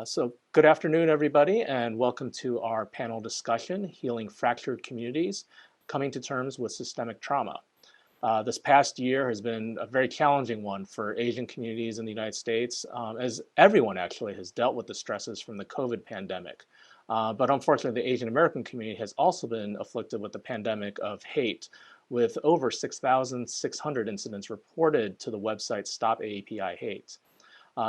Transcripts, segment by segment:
So good afternoon, everybody, and welcome to our panel discussion, Healing Fractured Communities, Coming to Terms with Systemic Trauma. This past year has been a very challenging one for Asian communities in the United States, as everyone actually has dealt with the stresses from the COVID pandemic. But unfortunately, the Asian American community has also been afflicted with the pandemic of hate, with over 6,600 incidents reported to the website Stop AAPI Hate.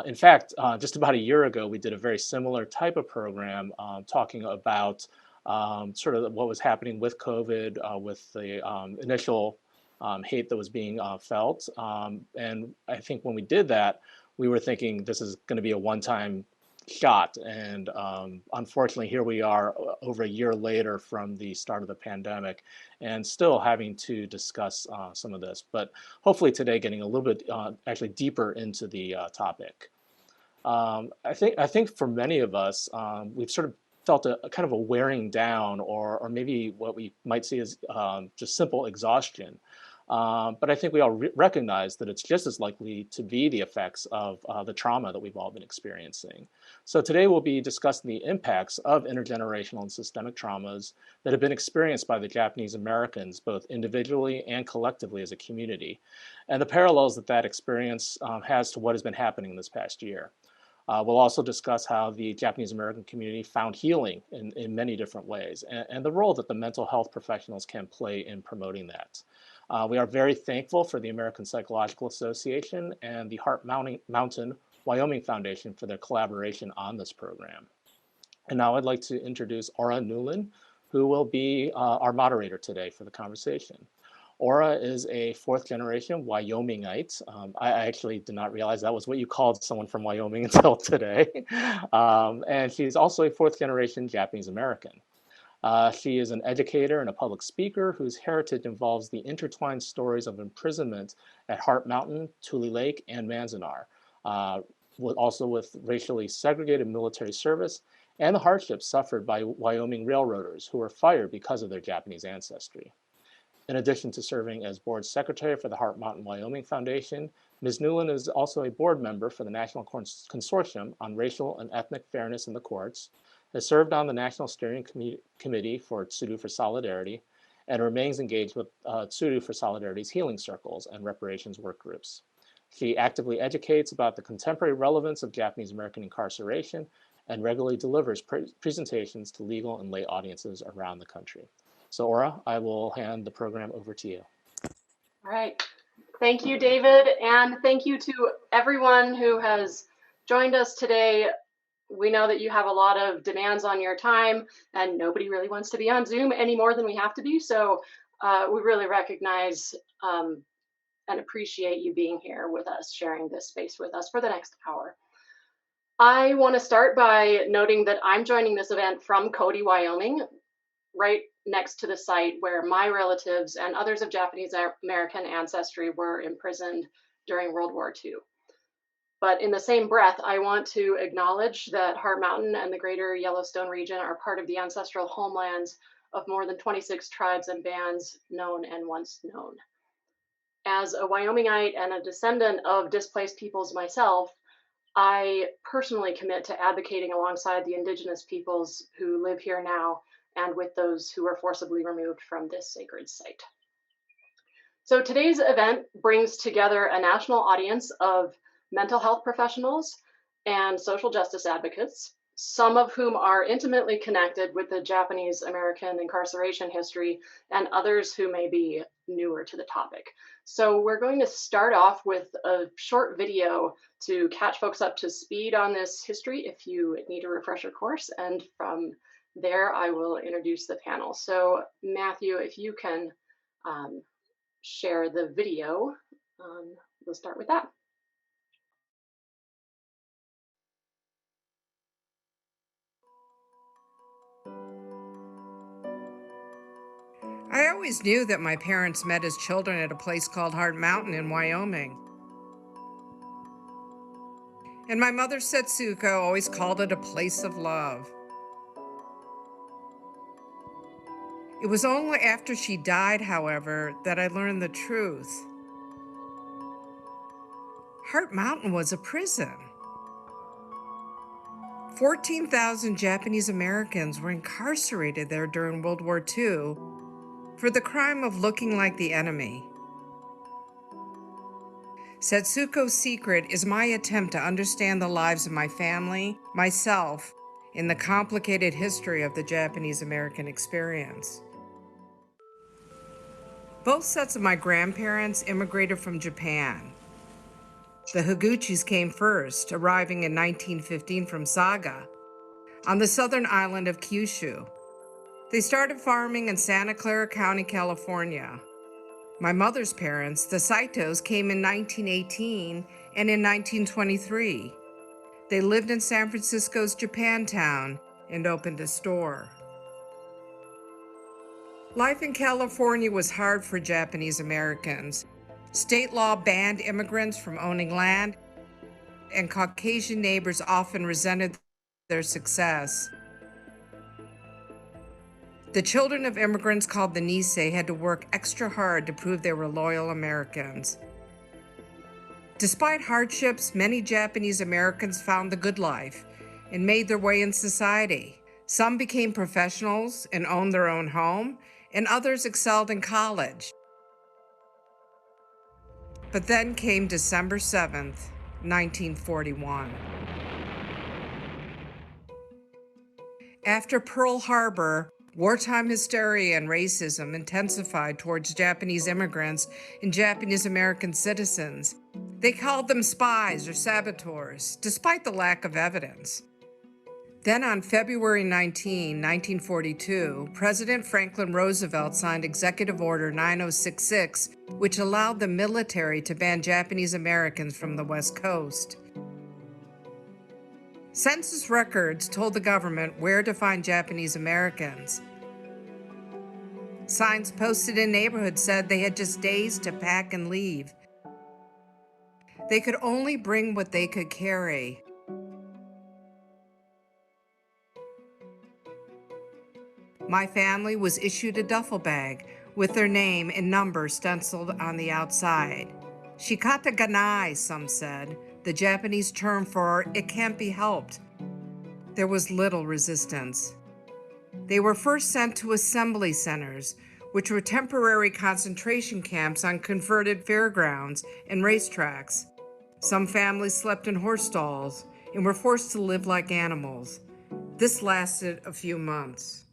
In fact, just about a year ago, we did a very similar type of program talking about sort of what was happening with COVID, with the initial hate that was being felt. And I think when we did that, we were thinking this is going to be a one-time shot. And unfortunately, here we are over a year later from the start of the pandemic and still having to discuss some of this. But hopefully today getting a little bit actually deeper into the topic. I think for many of us, we've sort of felt a kind of a wearing down or maybe what we might see as just simple exhaustion. But I think we all recognize that it's just as likely to be the effects of the trauma that we've all been experiencing. So today we'll be discussing the impacts of intergenerational and systemic traumas that have been experienced by the Japanese Americans, both individually and collectively as a community, and the parallels that that experience has to what has been happening this past year. We'll also discuss how the Japanese American community found healing in many different ways and the role that the mental health professionals can play in promoting that. We are very thankful for the American Psychological Association and the Heart Mountain Wyoming Foundation for their collaboration on this program. And now I'd like to introduce Aura Newland, who will be our moderator today for the conversation. Aura is a fourth generation Wyomingite. I actually did not realize that was what you called someone from Wyoming until today. And she's also a fourth generation Japanese American. She is an educator and a public speaker whose heritage involves the intertwined stories of imprisonment at Heart Mountain, Tule Lake, and Manzanar, also with racially segregated military service and the hardships suffered by Wyoming railroaders who were fired because of their Japanese ancestry. In addition to serving as board secretary for the Heart Mountain Wyoming Foundation, Ms. Newland is also a board member for the National Consortium on Racial and Ethnic Fairness in the Courts, has served on the National Steering Committee for Tsudu for Solidarity, and remains engaged with Tsudu for Solidarity's healing circles and reparations work groups. She actively educates about the contemporary relevance of Japanese American incarceration and regularly delivers presentations to legal and lay audiences around the country. So Aura, I will hand the program over to you. All right. Thank you, David, and thank you to everyone who has joined us today. We know that you have a lot of demands on your time, and nobody really wants to be on Zoom any more than we have to be. So we really recognize and appreciate you being here with us, sharing this space with us for the next hour. I want to start by noting that I'm joining this event from Cody, Wyoming, right next to the site where my relatives and others of Japanese American ancestry were imprisoned during World War II. But in the same breath, I want to acknowledge that Heart Mountain and the greater Yellowstone region are part of the ancestral homelands of more than 26 tribes and bands known and once known. As a Wyomingite and a descendant of displaced peoples myself, I personally commit to advocating alongside the indigenous peoples who live here now and with those who were forcibly removed from this sacred site. So today's event brings together a national audience of mental health professionals and social justice advocates, some of whom are intimately connected with the Japanese American incarceration history and others who may be newer to the topic. So we're going to start off with a short video to catch folks up to speed on this history if you need a refresher course, and from there I will introduce the panel. So Matthew, if you can share the video, we'll start with that. I always knew that my parents met as children at a place called Heart Mountain in Wyoming. And my mother, Setsuko, always called it a place of love. It was only after she died, however, that I learned the truth. Heart Mountain was a prison. 14,000 Japanese Americans were incarcerated there during World War II for the crime of looking like the enemy. Setsuko's secret is my attempt to understand the lives of my family, myself, in the complicated history of the Japanese American experience. Both sets of my grandparents immigrated from Japan. The Higuchis came first, arriving in 1915 from Saga, on the southern island of Kyushu. They started farming in Santa Clara County, California. My mother's parents, the Saitos, came in 1918 and in 1923. They lived in San Francisco's Japantown and opened a store. Life in California was hard for Japanese Americans. State law banned immigrants from owning land, and Caucasian neighbors often resented their success. The children of immigrants called the Nisei had to work extra hard to prove they were loyal Americans. Despite hardships, many Japanese Americans found the good life and made their way in society. Some became professionals and owned their own home, and others excelled in college. But then came December 7th, 1941. After Pearl Harbor, wartime hysteria and racism intensified towards Japanese immigrants and Japanese American citizens. They called them spies or saboteurs, despite the lack of evidence. Then on February 19, 1942, President Franklin Roosevelt signed Executive Order 9066, which allowed the military to ban Japanese Americans from the West Coast. Census records told the government where to find Japanese Americans. Signs posted in neighborhoods said they had just days to pack and leave. They could only bring what they could carry. My family was issued a duffel bag with their name and number stenciled on the outside. Shikata ganai, some said, the Japanese term for "it can't be helped." There was little resistance. They were first sent to assembly centers, which were temporary concentration camps on converted fairgrounds and racetracks. Some families slept in horse stalls and were forced to live like animals. This lasted a few months.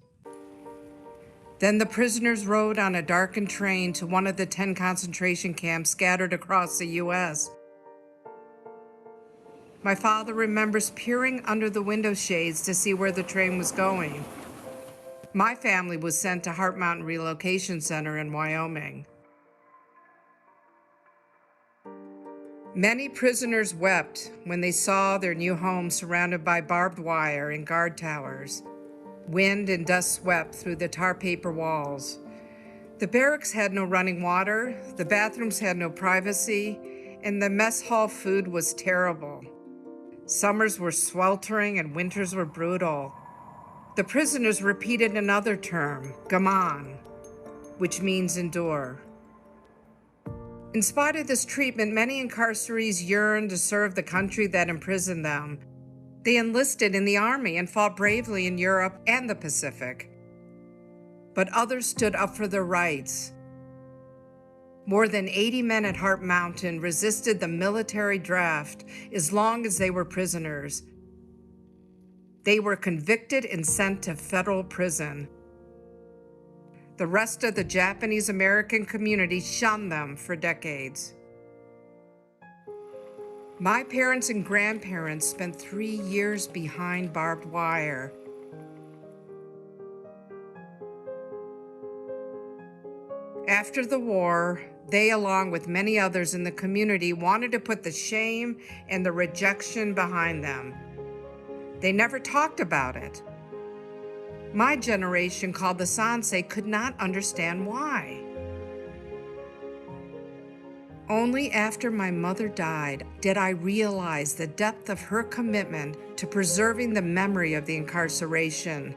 Then the prisoners rode on a darkened train to one of the 10 concentration camps scattered across the U.S. My father remembers peering under the window shades to see where the train was going. My family was sent to Heart Mountain Relocation Center in Wyoming. Many prisoners wept when they saw their new home surrounded by barbed wire and guard towers. Wind and dust swept through the tar paper walls. The barracks had no running water, the bathrooms had no privacy, and the mess hall food was terrible. Summers were sweltering and winters were brutal. The prisoners repeated another term, gaman, which means endure. In spite of this treatment, many incarcerees yearned to serve the country that imprisoned them. They enlisted in the army and fought bravely in Europe and the Pacific. But others stood up for their rights. More than 80 men at Heart Mountain resisted the military draft as long as they were prisoners. They were convicted and sent to federal prison. The rest of the Japanese American community shunned them for decades. My parents and grandparents spent 3 years behind barbed wire. After the war, they, along with many others in the community, wanted to put the shame and the rejection behind them. They never talked about it. My generation, called the Sansei, could not understand why. Only after my mother died did I realize the depth of her commitment to preserving the memory of the incarceration.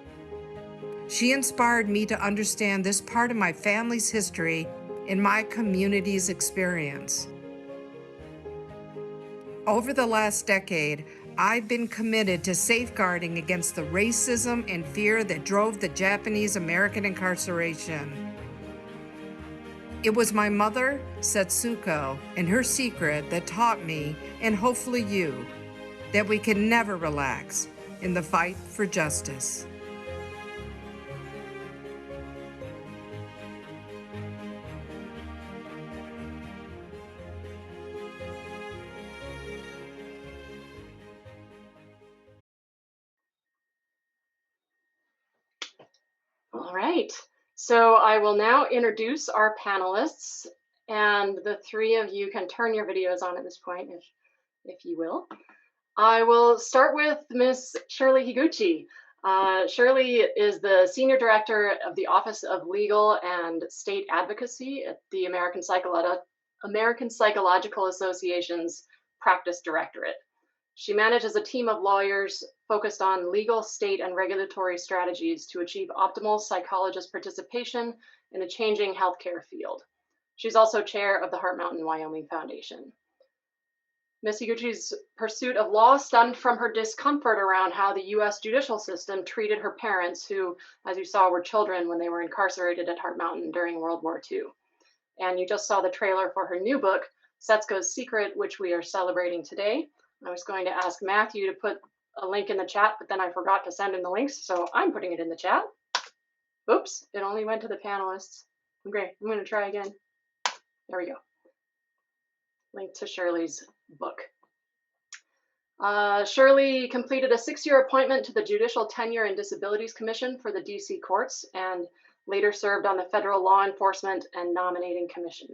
She inspired me to understand this part of my family's history and my community's experience. Over the last decade, I've been committed to safeguarding against the racism and fear that drove the Japanese American incarceration. It was my mother, Setsuko, and her secret that taught me, and hopefully you, that we can never relax in the fight for justice. All right, so I will now introduce our panelists, and the three of you can turn your videos on at this point if you will. I will start with Ms. Shirley Higuchi. Shirley is the Senior Director of the Office of Legal and State Advocacy at the American Psychological Association's Practice Directorate. She manages a team of lawyers focused on legal, state, and regulatory strategies to achieve optimal psychologist participation in a changing healthcare field. She's also chair of the Heart Mountain Wyoming Foundation. Ms. Higuchi's pursuit of law stemmed from her discomfort around how the U.S. judicial system treated her parents, who, as you saw, were children when they were incarcerated at Heart Mountain during World War II. And you just saw the trailer for her new book, Setsuko's Secret, which we are celebrating today. I was going to ask Matthew to put a link in the chat, but then I forgot to send him the links, so I'm putting it in the chat. Oops, it only went to the panelists. Okay, I'm going to try again. There we go. Link to Shirley's book. Shirley completed a 6-year appointment to the Judicial Tenure and Disabilities Commission for the DC courts and later served on the Federal Law Enforcement and Nominating Commission.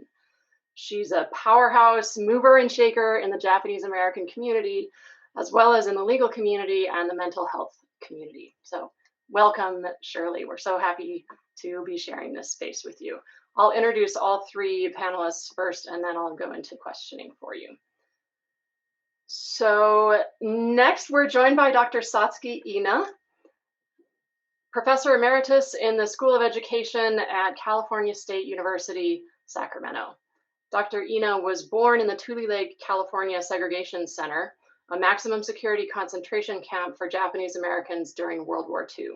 She's a powerhouse mover and shaker in the Japanese American community, as well as in the legal community and the mental health community. So welcome, Shirley. We're so happy to be sharing this space with you. I'll introduce all three panelists first, and then I'll go into questioning for you. So next, we're joined by Dr. Satsuki Ina, Professor Emeritus in the School of Education at California State University, Sacramento. Dr. Ina was born in the Tule Lake, California Segregation Center, a maximum security concentration camp for Japanese Americans during World War II.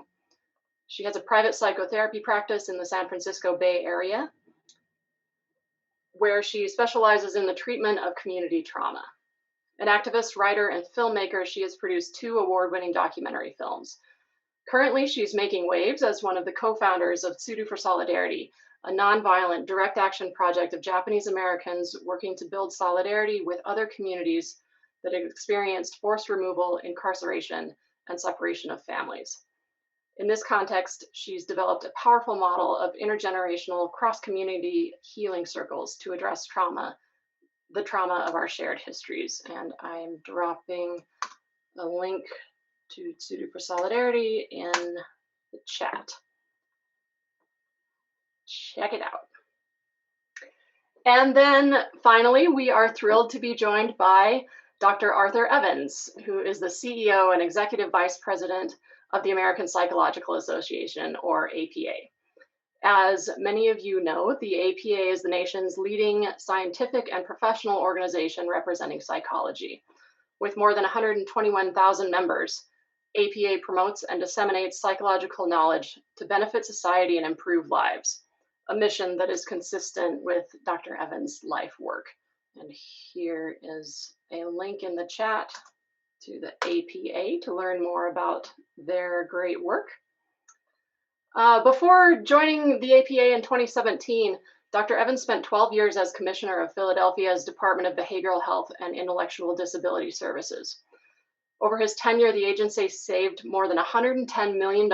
She has a private psychotherapy practice in the San Francisco Bay Area, where she specializes in the treatment of community trauma. An activist, writer, and filmmaker, she has produced 2 award-winning documentary films. Currently, she's making waves as one of the co-founders of Tsudu for Solidarity, a nonviolent direct action project of Japanese Americans working to build solidarity with other communities that have experienced forced removal, incarceration, and separation of families. In this context, she's developed a powerful model of intergenerational cross-community healing circles to address trauma, the trauma of our shared histories. And I'm dropping a link to Tsudu for Solidarity in the chat. Check it out. And then finally, we are thrilled to be joined by Dr. Arthur Evans, who is the CEO and Executive Vice President of the American Psychological Association, or APA. As many of you know, the APA is the nation's leading scientific and professional organization representing psychology. With more than 121,000 members, APA promotes and disseminates psychological knowledge to benefit society and improve lives, a mission that is consistent with Dr. Evans' life work. And here is a link in the chat to the APA to learn more about their great work. Before joining the APA in 2017, Dr. Evans spent 12 years as commissioner of Philadelphia's Department of Behavioral Health and Intellectual Disability Services. Over his tenure, the agency saved more than $110 million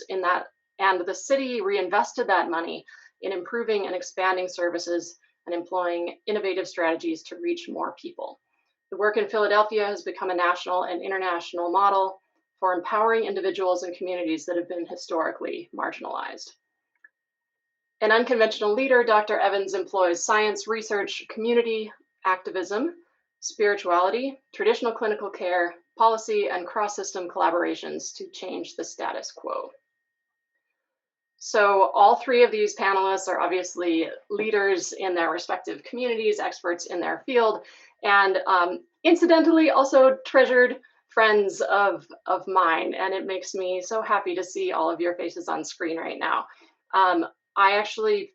in that, and the city reinvested that money in improving and expanding services and employing innovative strategies to reach more people. The work in Philadelphia has become a national and international model for empowering individuals and communities that have been historically marginalized. An unconventional leader, Dr. Evans employs science, research, community activism, spirituality, traditional clinical care, policy, and cross-system collaborations to change the status quo. So all three of these panelists are obviously leaders in their respective communities, experts in their field, and incidentally also treasured friends of mine, and it makes me so happy to see all of your faces on screen right now. I actually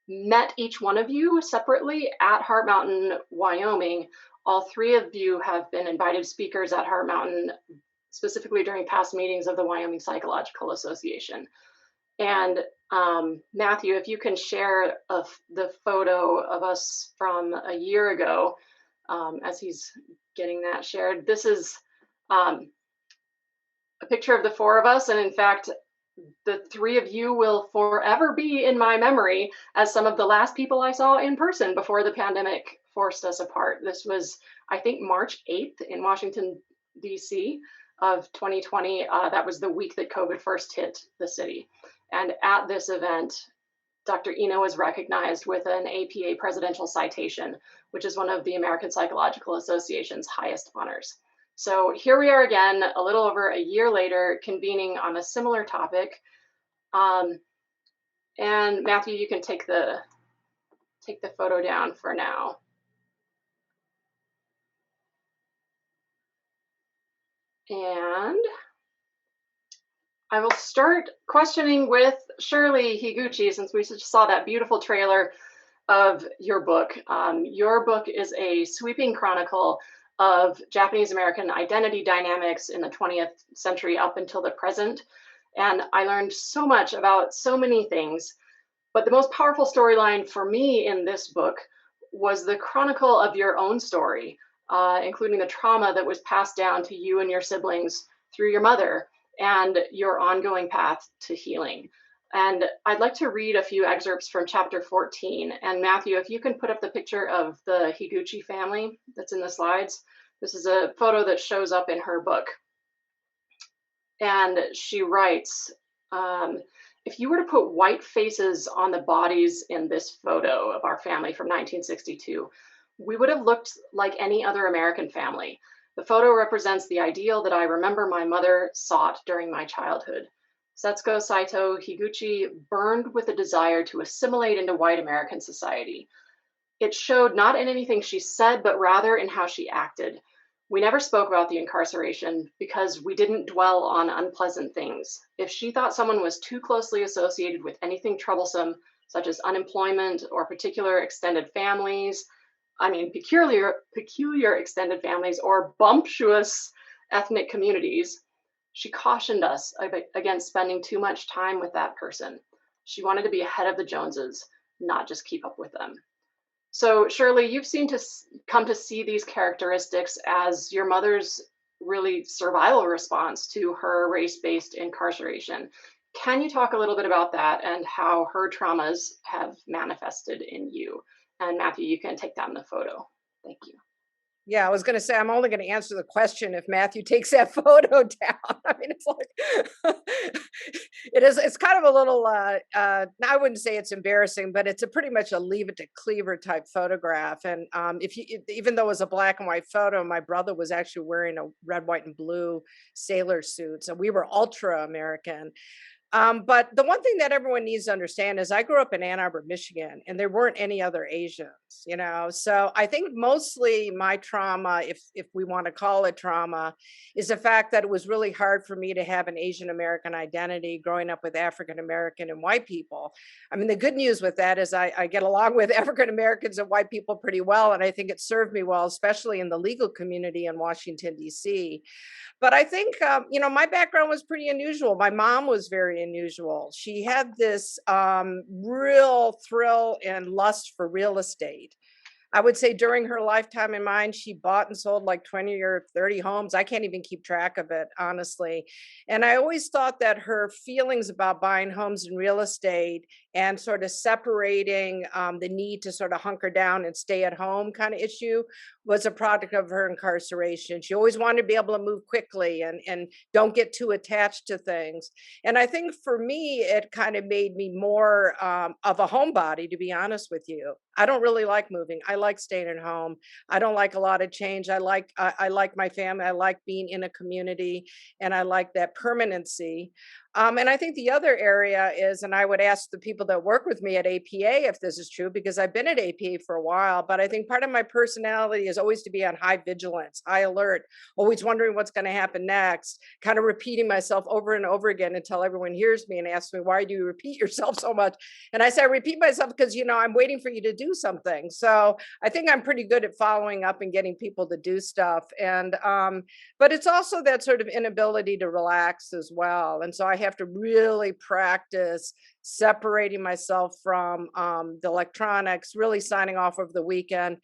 met each one of you separately at Heart Mountain, Wyoming. All three of you have been invited speakers at Heart Mountain, specifically during past meetings of the Wyoming Psychological Association. And Matthew, if you can share the photo of us from a year ago, as he's getting that shared. This is a picture of the four of us, and in fact, the three of you will forever be in my memory as some of the last people I saw in person before the pandemic forced us apart. This was, I think, March 8th in Washington, D.C. of 2020. That was the week that COVID first hit the city. And at this event, Dr. Ina was recognized with an APA presidential citation, which is one of the American Psychological Association's highest honors. So here we are again, a little over a year later, convening on a similar topic. And Matthew, you can take the photo down for now. And I will start questioning with Shirley Higuchi, since we just saw that beautiful trailer of your book. Your book is a sweeping chronicle of Japanese American identity dynamics in the 20th century up until the present. And I learned so much about so many things. But the most powerful storyline for me in this book was the chronicle of your own story, including the trauma that was passed down to you and your siblings through your mother and your ongoing path to healing. And I'd like to read a few excerpts from chapter 14. And Matthew, if you can put up the picture of the Higuchi family that's in the slides. This is a photo that shows up in her book. And she writes, if you were to put white faces on the bodies in this photo of our family from 1962, we would have looked like any other American family. The photo represents the ideal that I remember my mother sought during my childhood. Setsuko Saito Higuchi burned with a desire to assimilate into white American society. It showed not in anything she said, but rather in how she acted. We never spoke about the incarceration because we didn't dwell on unpleasant things. If she thought someone was too closely associated with anything troublesome, such as unemployment or peculiar extended families, peculiar extended families or bumptious ethnic communities, she cautioned us against spending too much time with that person. She wanted to be ahead of the Joneses, not just keep up with them. So Shirley, you've come to see these characteristics as your mother's really survival response to her race-based incarceration. Can you talk a little bit about that and how her traumas have manifested in you? And Matthew, you can take down the photo. Thank you. Yeah, I was going to say, I'm only going to answer the question if Matthew takes that photo down. I mean, it's like, it's kind of a little, I wouldn't say it's embarrassing, but it's pretty much a leave it to Cleaver type photograph. And even though it was a black and white photo, my brother was actually wearing a red, white, and blue sailor suit. So we were ultra American. But the one thing that everyone needs to understand is I grew up in Ann Arbor, Michigan, and there weren't any other Asians, So I think mostly my trauma, if we want to call it trauma, is the fact that it was really hard for me to have an Asian American identity growing up with African American and white people. I mean, the good news with that is I get along with African Americans and white people pretty well, and I think it served me well, especially in the legal community in Washington, D.C. But I think, my background was pretty unusual. My mom was very unusual. She had this real thrill and lust for real estate. I would say during her lifetime and mine, she bought and sold like 20 or 30 homes. I can't even keep track of it, honestly. And I always thought that her feelings about buying homes and real estate and sort of separating the need to sort of hunker down and stay at home kind of issue was a product of her incarceration. She always wanted to be able to move quickly and don't get too attached to things. And I think for me, it kind of made me more of a homebody, to be honest with you. I don't really like moving. I like staying at home. I don't like a lot of change. I like my family. I like being in a community, and I like that permanency. And I think the other area is, and I would ask the people that work with me at APA if this is true, because I've been at APA for a while, but I think part of my personality is always to be on high vigilance, high alert, always wondering what's going to happen next, kind of repeating myself over and over again until everyone hears me and asks me, why do you repeat yourself so much? And I say, I repeat myself because, I'm waiting for you to do something. So I think I'm pretty good at following up and getting people to do stuff. And, but it's also that sort of inability to relax as well. And so I have to really practice separating myself from the electronics, really signing off over the weekend.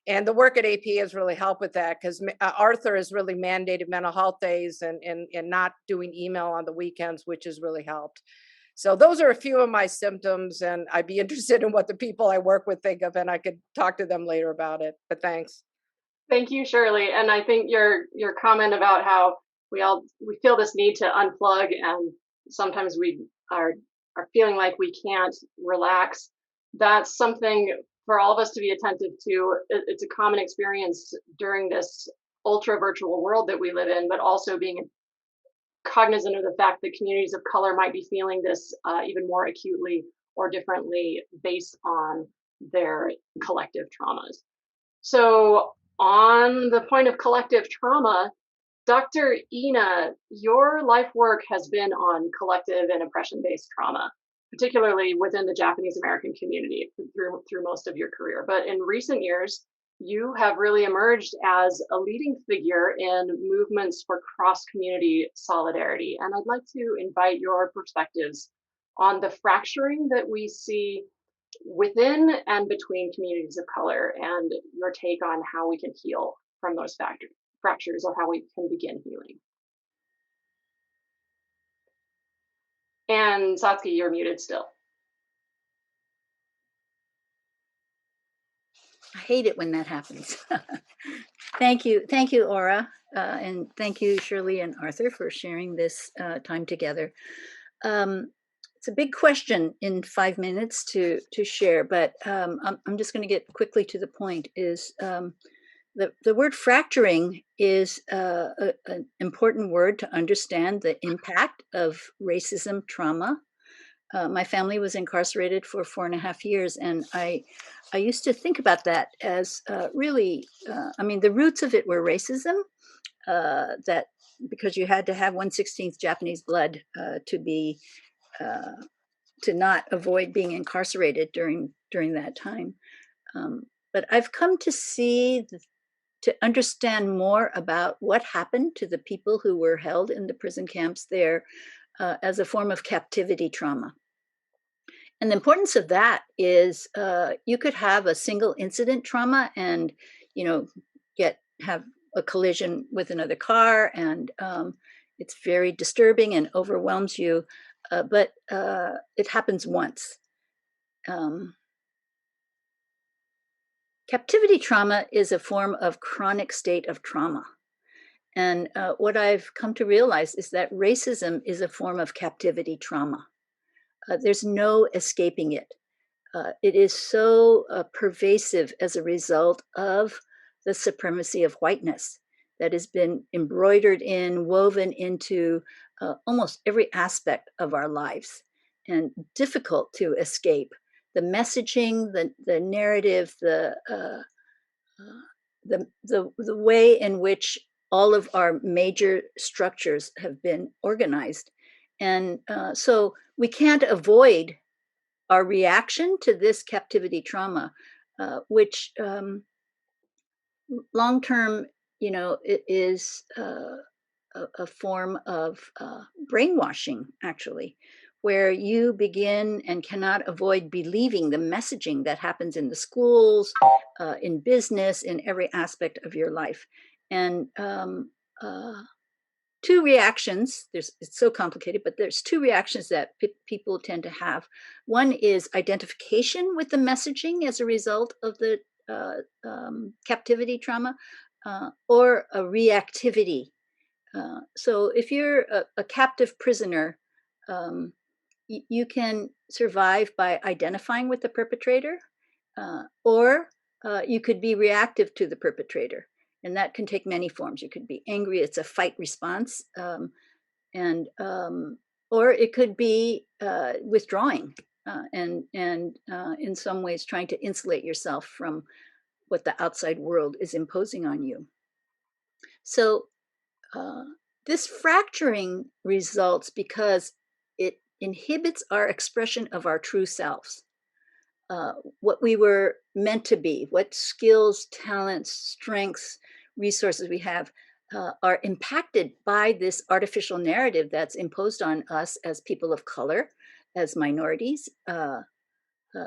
And the work at AP has really helped with that, because Arthur has really mandated mental health days and not doing email on the weekends, which has really helped. So those are a few of my symptoms, and I'd be interested in what the people I work with think of, and I could talk to them later about it. But thanks. Thank you, Shirley. And I think your comment about how we feel this need to unplug, and sometimes we are feeling like we can't relax. That's something for all of us to be attentive to. It's a common experience during this ultra virtual world that we live in, but also being cognizant of the fact that communities of color might be feeling this even more acutely or differently based on their collective traumas. So on the point of collective trauma, Dr. Ina, your life work has been on collective and oppression-based trauma, particularly within the Japanese American community through most of your career. But in recent years, you have really emerged as a leading figure in movements for cross-community solidarity. And I'd like to invite your perspectives on the fracturing that we see within and between communities of color, and your take on how we can heal from those fractures, or how we can begin healing. And Satsuki, you're muted still. I hate it when that happens. Thank you, Aura, and thank you, Shirley and Arthur, for sharing this time together. It's a big question in 5 minutes to share, but I'm just going to get quickly to the point. Is the word fracturing is an important word to understand the impact of racism trauma. My family was incarcerated for 4.5 years, and I used to think about that as really, the roots of it were racism, that because you had to have 1/16 Japanese blood to not avoid being incarcerated during that time. But I've come to to understand more about what happened to the people who were held in the prison camps there as a form of captivity trauma. And the importance of that is you could have a single incident trauma and, have a collision with another car, and it's very disturbing and overwhelms you, but it happens once. Captivity trauma is a form of chronic state of trauma. And what I've come to realize is that racism is a form of captivity trauma. There's no escaping it. It is so pervasive as a result of the supremacy of whiteness that has been embroidered woven into almost every aspect of our lives, and difficult to escape. The messaging, the narrative, the way in which all of our major structures have been organized. And so we can't avoid our reaction to this captivity trauma, which long-term, it is a form of brainwashing, actually, where you begin and cannot avoid believing the messaging that happens in the schools, in business, in every aspect of your life. And two reactions, it's so complicated, but there's two reactions that people tend to have. One is identification with the messaging as a result of the captivity trauma, or a reactivity. So if you're a captive prisoner, you can survive by identifying with the perpetrator, or you could be reactive to the perpetrator. And that can take many forms. You could be angry, it's a fight response. And or it could be withdrawing and in some ways trying to insulate yourself from what the outside world is imposing on you. So this fracturing results because it inhibits our expression of our true selves, what we were meant to be, what skills, talents, strengths, resources we have are impacted by this artificial narrative that's imposed on us as people of color, as minorities,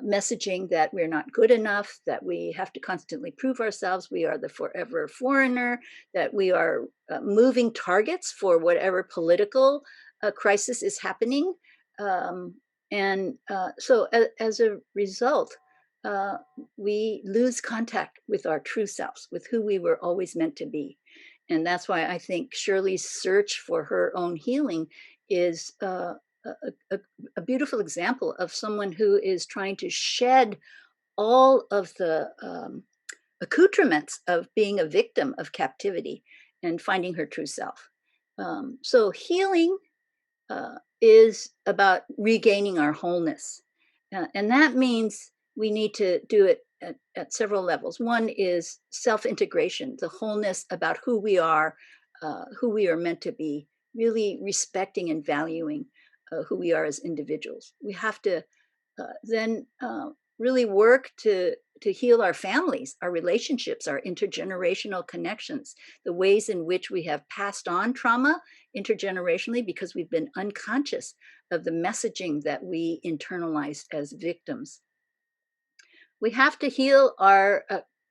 messaging that we're not good enough, that we have to constantly prove ourselves, we are the forever foreigner, that we are moving targets for whatever political crisis is happening. So as a result, we lose contact with our true selves, with who we were always meant to be. And that's why I think Shirley's search for her own healing is a beautiful example of someone who is trying to shed all of the accoutrements of being a victim of captivity and finding her true self. So healing is about regaining our wholeness. And that means we need to do it at several levels. One is self-integration, the wholeness about who we are meant to be, really respecting and valuing who we are as individuals. We have to then really work to heal our families, our relationships, our intergenerational connections, the ways in which we have passed on trauma intergenerationally because we've been unconscious of the messaging that we internalized as victims. We have to heal our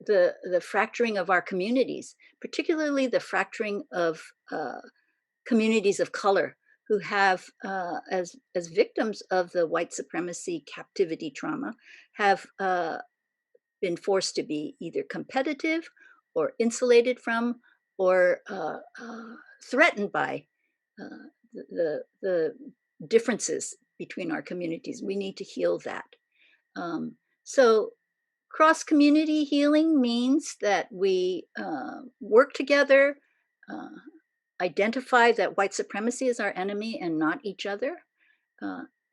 the fracturing of our communities, particularly the fracturing of communities of color who have, as victims of the white supremacy captivity trauma, have been forced to be either competitive or insulated from or threatened by the differences between our communities. We need to heal that. So cross-community healing means that we work together, identify that white supremacy is our enemy and not each other.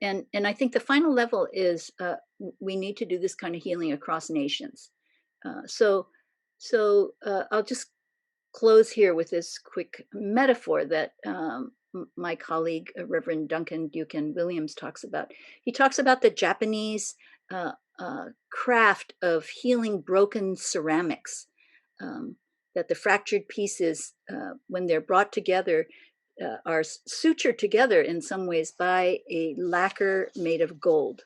And I think the final level is we need to do this kind of healing across nations. So I'll just close here with this quick metaphor that my colleague, Reverend Duncan Ducan Williams, talks about. He talks about the Japanese craft of healing broken ceramics, that the fractured pieces, when they're brought together, are sutured together in some ways by a lacquer made of gold.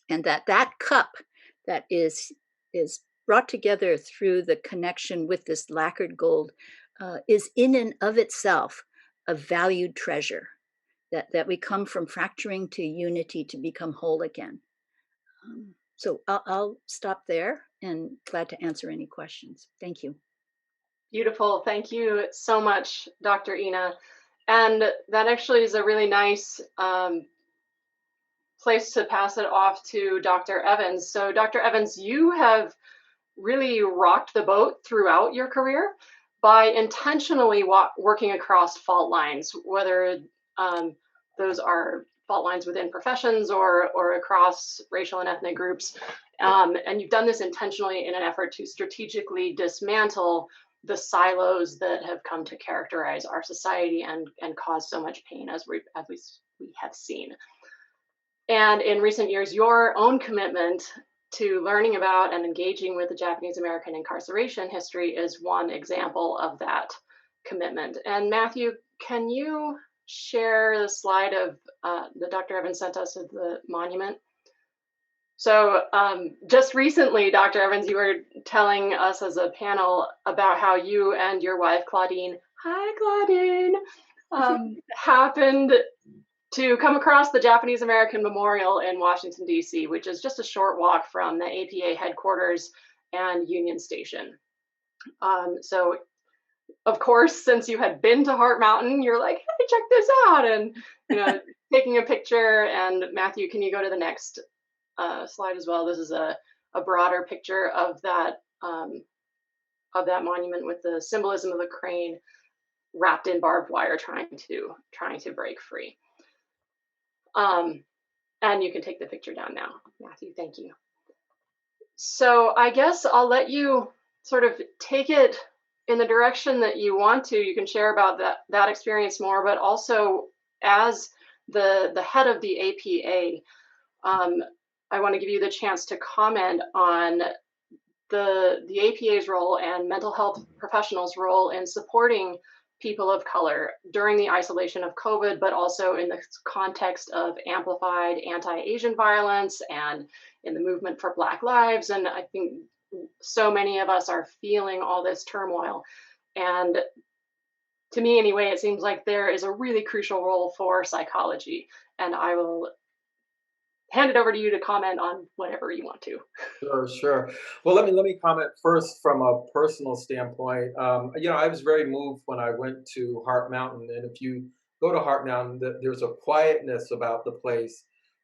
And that cup that is brought together through the connection with this lacquered gold is in and of itself a valued treasure, that we come from fracturing to unity to become whole again. So I'll stop there and glad to answer any questions. Thank you. Beautiful. Thank you so much, Dr. Ina. And that actually is a really nice place to pass it off to Dr. Evans. So Dr. Evans, you have really rocked the boat throughout your career by intentionally working across fault lines, whether those are fault lines within professions or across racial and ethnic groups. And you've done this intentionally in an effort to strategically dismantle the silos that have come to characterize our society and cause so much pain as we have seen. And in recent years, your own commitment to learning about and engaging with the Japanese American incarceration history is one example of that commitment. And Matthew, can you share the slide of that Dr. Evans sent us of the monument? So just recently, Dr. Evans, you were telling us as a panel about how you and your wife, Claudine, hi Claudine, happened to come across the Japanese American Memorial in Washington, D.C., which is just a short walk from the APA headquarters and Union Station. So of course, since you had been to Heart Mountain, you're like, hey, check this out, and taking a picture. And Matthew, can you go to the next slide as well? This is a broader picture of that monument with the symbolism of the crane wrapped in barbed wire, trying to break free. And you can take the picture down now, Matthew, thank you. So I guess I'll let you sort of take it in the direction that you want to. You can share about that experience more, but also as the head of the APA, I want to give you the chance to comment on the APA's role and mental health professionals' role in supporting people of color during the isolation of COVID, but also in the context of amplified anti-Asian violence and in the movement for Black lives. And I think so many of us are feeling all this turmoil. And to me anyway, it seems like there is a really crucial role for psychology. And I will hand it over to you to comment on whatever you want to. Sure. Well, let me comment first from a personal standpoint. I was very moved when I went to Heart Mountain, and if you go to Heart Mountain, there's a quietness about the place,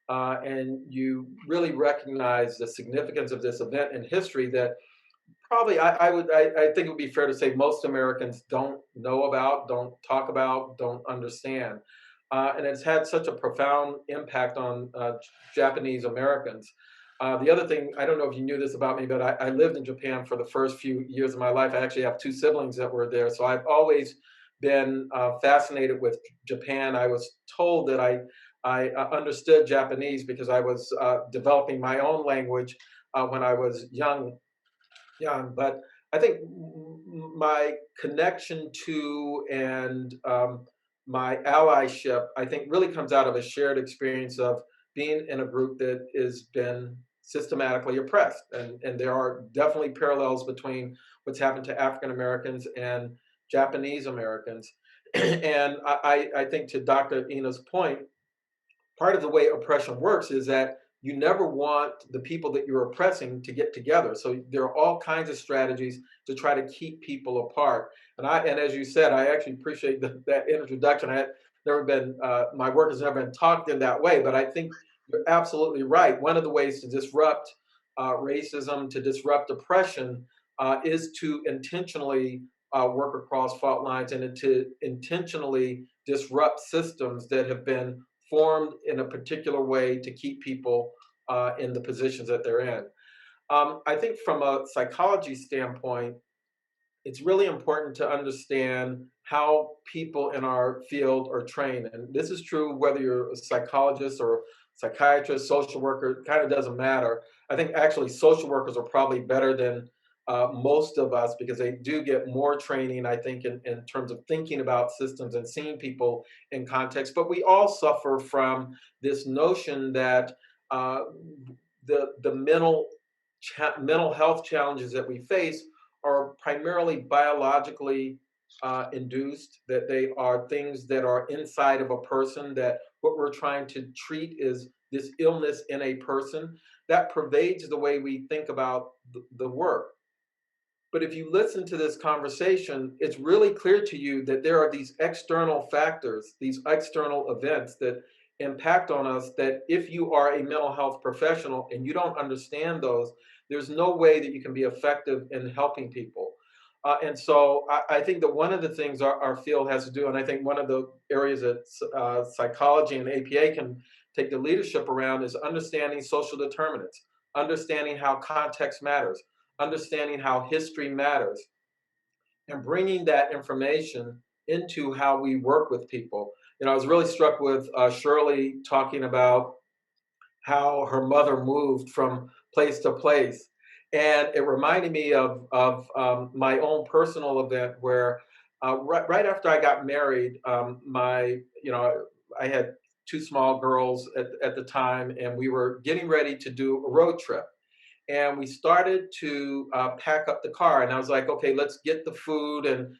and you really recognize the significance of this event in history that probably I think it would be fair to say most Americans don't know about, don't talk about, don't understand. And it's had such a profound impact on Japanese Americans. The other thing, I don't know if you knew this about me, but I lived in Japan for the first few years of my life. I actually have two siblings that were there. So I've always been fascinated with Japan. I was told that I understood Japanese because I was developing my own language when I was young. But I think my connection to and my allyship, I think, really comes out of a shared experience of being in a group that has been systematically oppressed. And there are definitely parallels between what's happened to African Americans and Japanese Americans. And I think to Dr. Ina's point, part of the way oppression works is that you never want the people that you're oppressing to get together. So there are all kinds of strategies to try to keep people apart. And as you said, I actually appreciate that introduction. I had never been, my work has never been talked in that way, but I think you're absolutely right. One of the ways to disrupt racism, to disrupt oppression, is to intentionally work across fault lines and to intentionally disrupt systems that have been formed in a particular way to keep people in the positions that they're in. I think from a psychology standpoint, it's really important to understand how people in our field are trained. And this is true whether you're a psychologist or psychiatrist, social worker, it kind of doesn't matter. I think actually social workers are probably better than most of us because they do get more training, I think, in terms of thinking about systems and seeing people in context. But we all suffer from this notion that the mental health challenges that we face are primarily biologically induced, that they are things that are inside of a person, that what we're trying to treat is this illness in a person. That pervades the way we think about the work. But if you listen to this conversation, it's really clear to you that there are these external factors, these external events that impact on us, that if you are a mental health professional and you don't understand those, there's no way that you can be effective in helping people. And so I think that one of the things our field has to do, and I think one of the areas that psychology and APA can take the leadership around, is understanding social determinants, understanding how context matters, understanding how history matters, and bringing that information into how we work with people. I was really struck with Shirley talking about how her mother moved from place to place. And it reminded me of my own personal event where right after I got married, I had two small girls at the time, and we were getting ready to do a road trip. And we started to pack up the car, and I was like, okay, let's get the food. And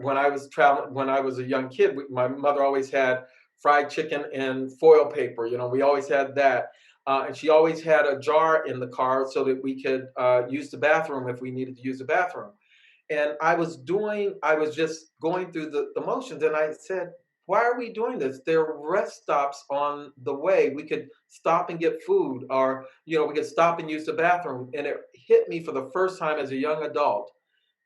when I was traveling, when I was a young kid, my mother always had fried chicken and foil paper. We always had that, and she always had a jar in the car so that we could use the bathroom if we needed to use the bathroom. And I was just going through the motions, and I said, why are we doing this? There are rest stops on the way. We could stop and get food, or we could stop and use the bathroom. And it hit me for the first time as a young adult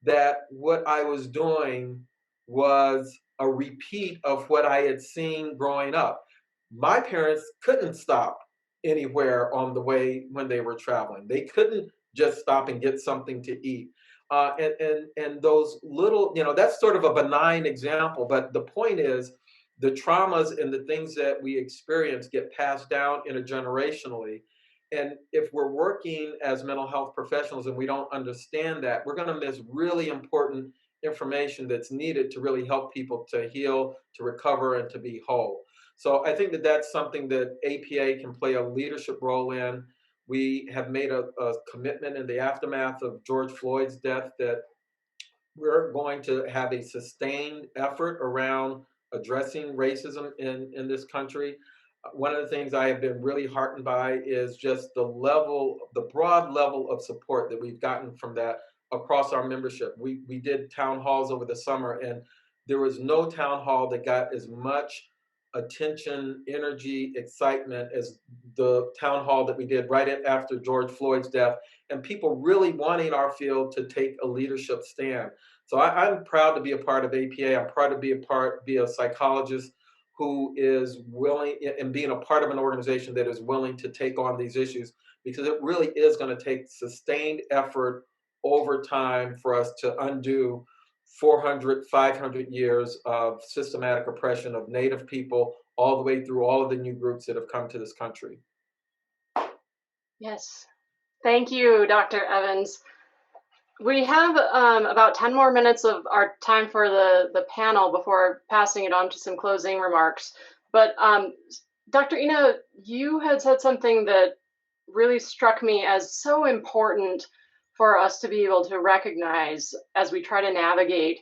that what I was doing was a repeat of what I had seen growing up. My parents couldn't stop anywhere on the way when they were traveling. They couldn't just stop and get something to eat. And those little, that's sort of a benign example, but the point is the traumas and the things that we experience get passed down intergenerationally. And if we're working as mental health professionals and we don't understand that, we're going to miss really important information that's needed to really help people to heal, to recover, and to be whole. So I think that that's something that APA can play a leadership role in. We have made a commitment in the aftermath of George Floyd's death that we're going to have a sustained effort around addressing racism in this country. One of the things I have been really heartened by is just the broad level of support that we've gotten from that across our membership. We did town halls over the summer, and there was no town hall that got as much attention, energy, excitement as the town hall that we did after George Floyd's death, and people really wanting our field to take a leadership stand. So I'm proud to be a part of APA. I'm proud to be a psychologist who is willing and being a part of an organization that is willing to take on these issues, because it really is going to take sustained effort over time for us to undo 400, 500 years of systematic oppression of Native people, all the way through all of the new groups that have come to this country. Yes. Thank you, Dr. Evans. We have about 10 more minutes of our time for the panel before passing it on to some closing remarks. But Dr. Ina, you had said something that really struck me as so important for us to be able to recognize as we try to navigate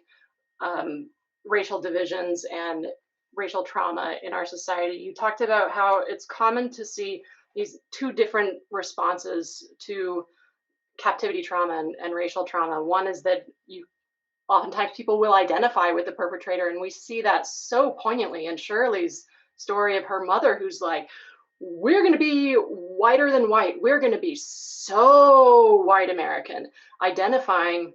racial divisions and racial trauma in our society. You talked about how it's common to see these two different responses to captivity trauma and racial trauma. One is that oftentimes people will identify with the perpetrator, and we see that so poignantly in Shirley's story of her mother, who's like, we're going to be whiter than white. We're going to be so white American, identifying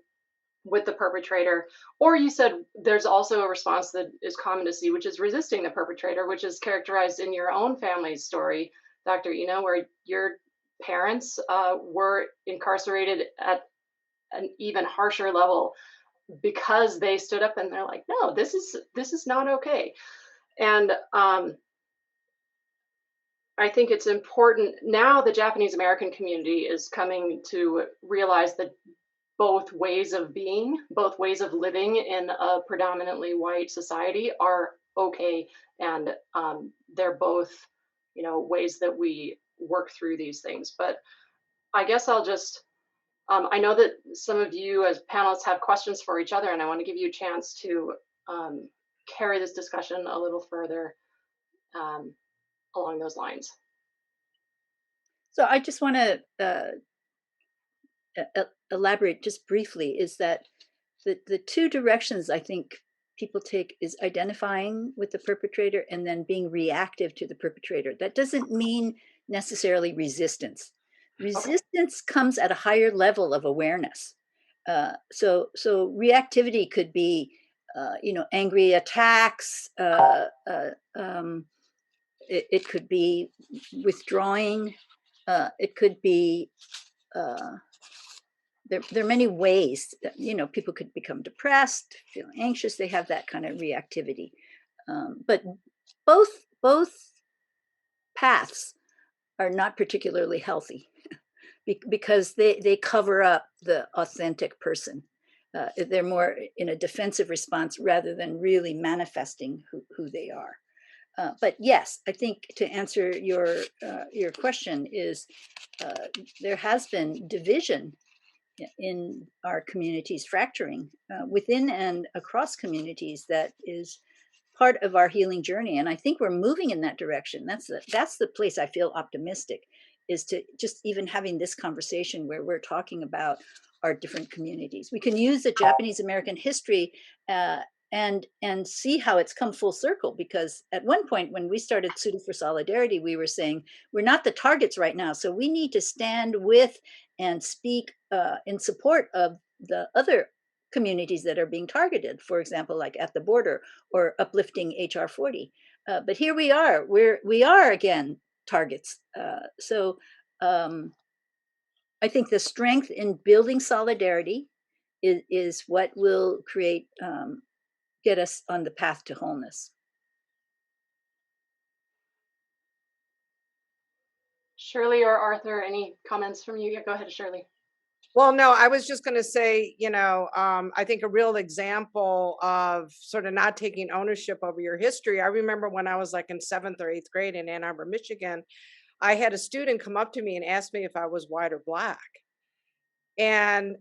with the perpetrator. Or you said there's also a response that is common to see, which is resisting the perpetrator, which is characterized in your own family's story, Dr. Ina, where your parents were incarcerated at an even harsher level because they stood up and they're like, no, this is not okay. And I think it's important now. The Japanese American community is coming to realize that both ways of being, both ways of living in a predominantly white society are okay, and they're both, ways that we work through these things. But I guess I'll just, I know that some of you as panelists have questions for each other, and I want to give you a chance to carry this discussion a little further along those lines. So I just want to elaborate just briefly, is that the two directions I think people take is identifying with the perpetrator and then being reactive to the perpetrator. That doesn't mean necessarily resistance. Resistance comes at a higher level of awareness. So reactivity could be, angry attacks. It could be withdrawing. It could be. There are many ways that, people could become depressed, feel anxious. They have that kind of reactivity. But both paths are not particularly healthy because they cover up the authentic person. They're more in a defensive response rather than really manifesting who they are. But yes, I think to answer your question is there has been division in our communities, fracturing within and across communities. That is part of our healing journey, and I think we're moving in that direction. That's the place I feel optimistic, is to just even having this conversation where we're talking about our different communities. We can use the Japanese American history and see how it's come full circle, because at one point when we started Suited for Solidarity, we were saying we're not the targets right now, so we need to stand with and speak in support of the other communities that are being targeted, for example, like at the border or uplifting HR 40. But here we are. We are again targets. So I think the strength in building solidarity is what will create get us on the path to wholeness. Shirley or Arthur, any comments from you? Yeah, go ahead, Shirley. Well, no, I was just going to say, I think a real example of sort of not taking ownership over your history. I remember when I was like in 7th or 8th grade in Ann Arbor, Michigan, I had a student come up to me and ask me if I was white or black. And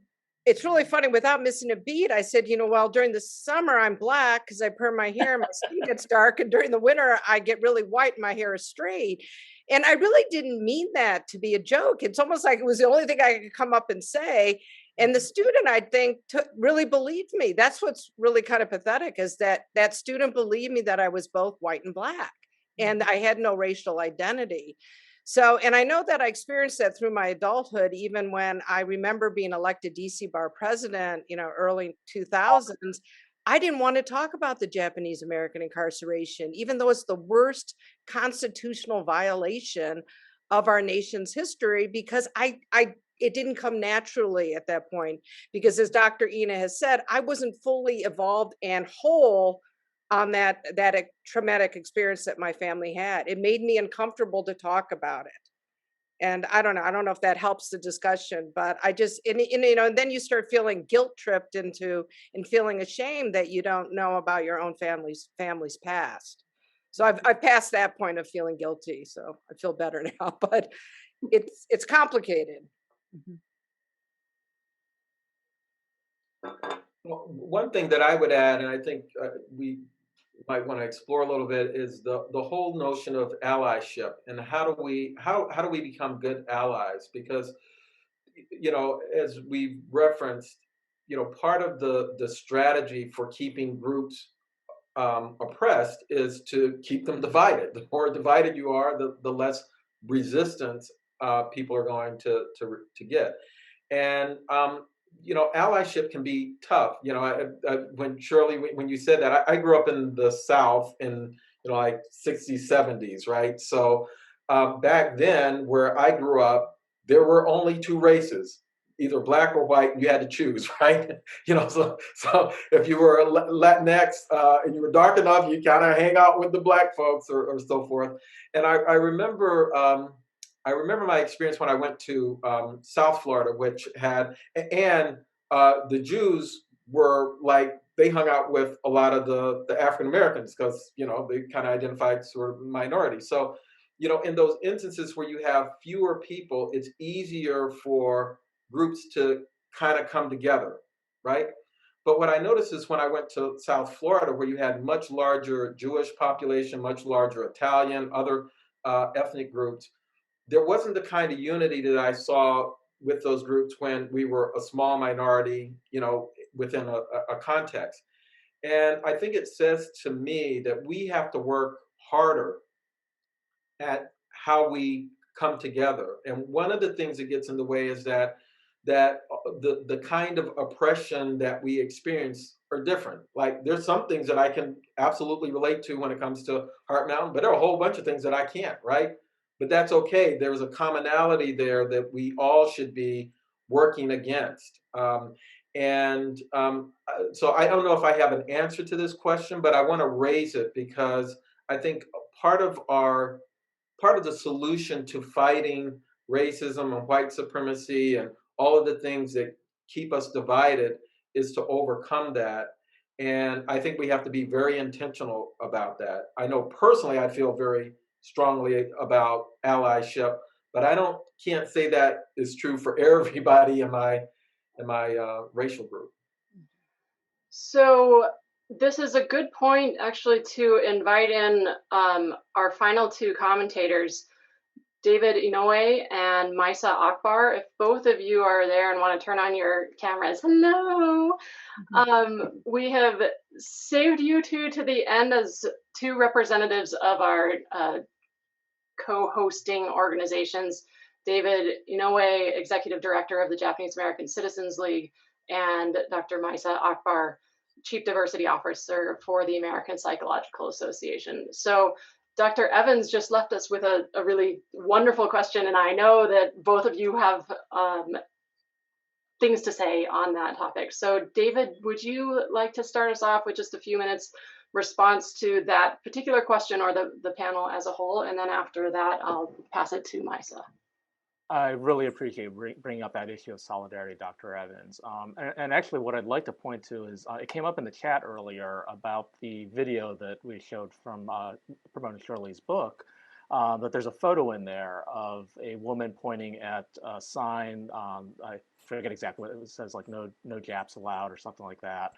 it's really funny, without missing a beat, I said, well, during the summer I'm black because I perm my hair and my skin gets dark. And during the winter I get really white and my hair is straight. And I really didn't mean that to be a joke. It's almost like it was the only thing I could come up and say. And the student, I think, really believed me. That's what's really kind of pathetic, is that that student believed me that I was both white and black. And I had no racial identity. So, and I know that I experienced that through my adulthood, even when I remember being elected DC bar president, early 2000s, I didn't want to talk about the Japanese American incarceration, even though it's the worst constitutional violation of our nation's history, because it didn't come naturally at that point. Because as Dr. Ina has said, I wasn't fully evolved and whole on that traumatic experience that my family had. It made me uncomfortable to talk about it. And I don't know if that helps the discussion, but I just, and then you start feeling guilt tripped into and feeling ashamed that you don't know about your own family's past. So I've passed that point of feeling guilty. So I feel better now, but it's complicated. Well, one thing that I would add, and I think we might want to explore a little bit, is the whole notion of allyship, and how do we become good allies? Because as we've referenced, part of the strategy for keeping groups oppressed is to keep them divided. The more divided you are, the less resistance people are going to get. And allyship can be tough. When Shirley, when you said that, I grew up in the South in like 60s, 70s, right? So back then, where I grew up, there were only two races, either black or white, and you had to choose, right? So if you were Latinx and you were dark enough, you kind of hang out with the black folks or so forth. And I remember my experience when I went to South Florida, which had, and the Jews were like, they hung out with a lot of the African Americans because, they kind of identified sort of minority. So, in those instances where you have fewer people, it's easier for groups to kind of come together, right? But what I noticed is when I went to South Florida, where you had much larger Jewish population, much larger Italian, other ethnic groups, there wasn't the kind of unity that I saw with those groups when we were a small minority, within a context. And I think it says to me that we have to work harder at how we come together. And one of the things that gets in the way is that the kind of oppression that we experience are different. Like, there's some things that I can absolutely relate to when it comes to Heart Mountain, but there are a whole bunch of things that I can't, right? But that's okay. There's a commonality there that we all should be working against. So I don't know if I have an answer to this question, but I want to raise it because I think part of the solution to fighting racism and white supremacy and all of the things that keep us divided is to overcome that. And I think we have to be very intentional about that. I know personally I feel very strongly about allyship, but can't say that is true for everybody in my racial group. So this is a good point, actually, to invite in our final two commentators, David Inoue and Maysa Akbar. If both of you are there and want to turn on your cameras, hello. We have saved you two to the end as two representatives of our co-hosting organizations, David Inoue, Executive Director of the Japanese American Citizens League, and Dr. Maysa Akbar, Chief Diversity Officer for the American Psychological Association. So Dr. Evans just left us with a really wonderful question, and I know that both of you have things to say on that topic. So David, would you like to start us off with just a few minutes response to that particular question, or the panel as a whole? And then after that, I'll pass it to Maysa. I really appreciate bringing up that issue of solidarity, Dr. Evans. And actually, what I'd like to point to is it came up in the chat earlier about the video that we showed from promoting Shirley's book. That there's a photo in there of a woman pointing at a sign. I forget exactly what it says, like no Japs allowed or something like that.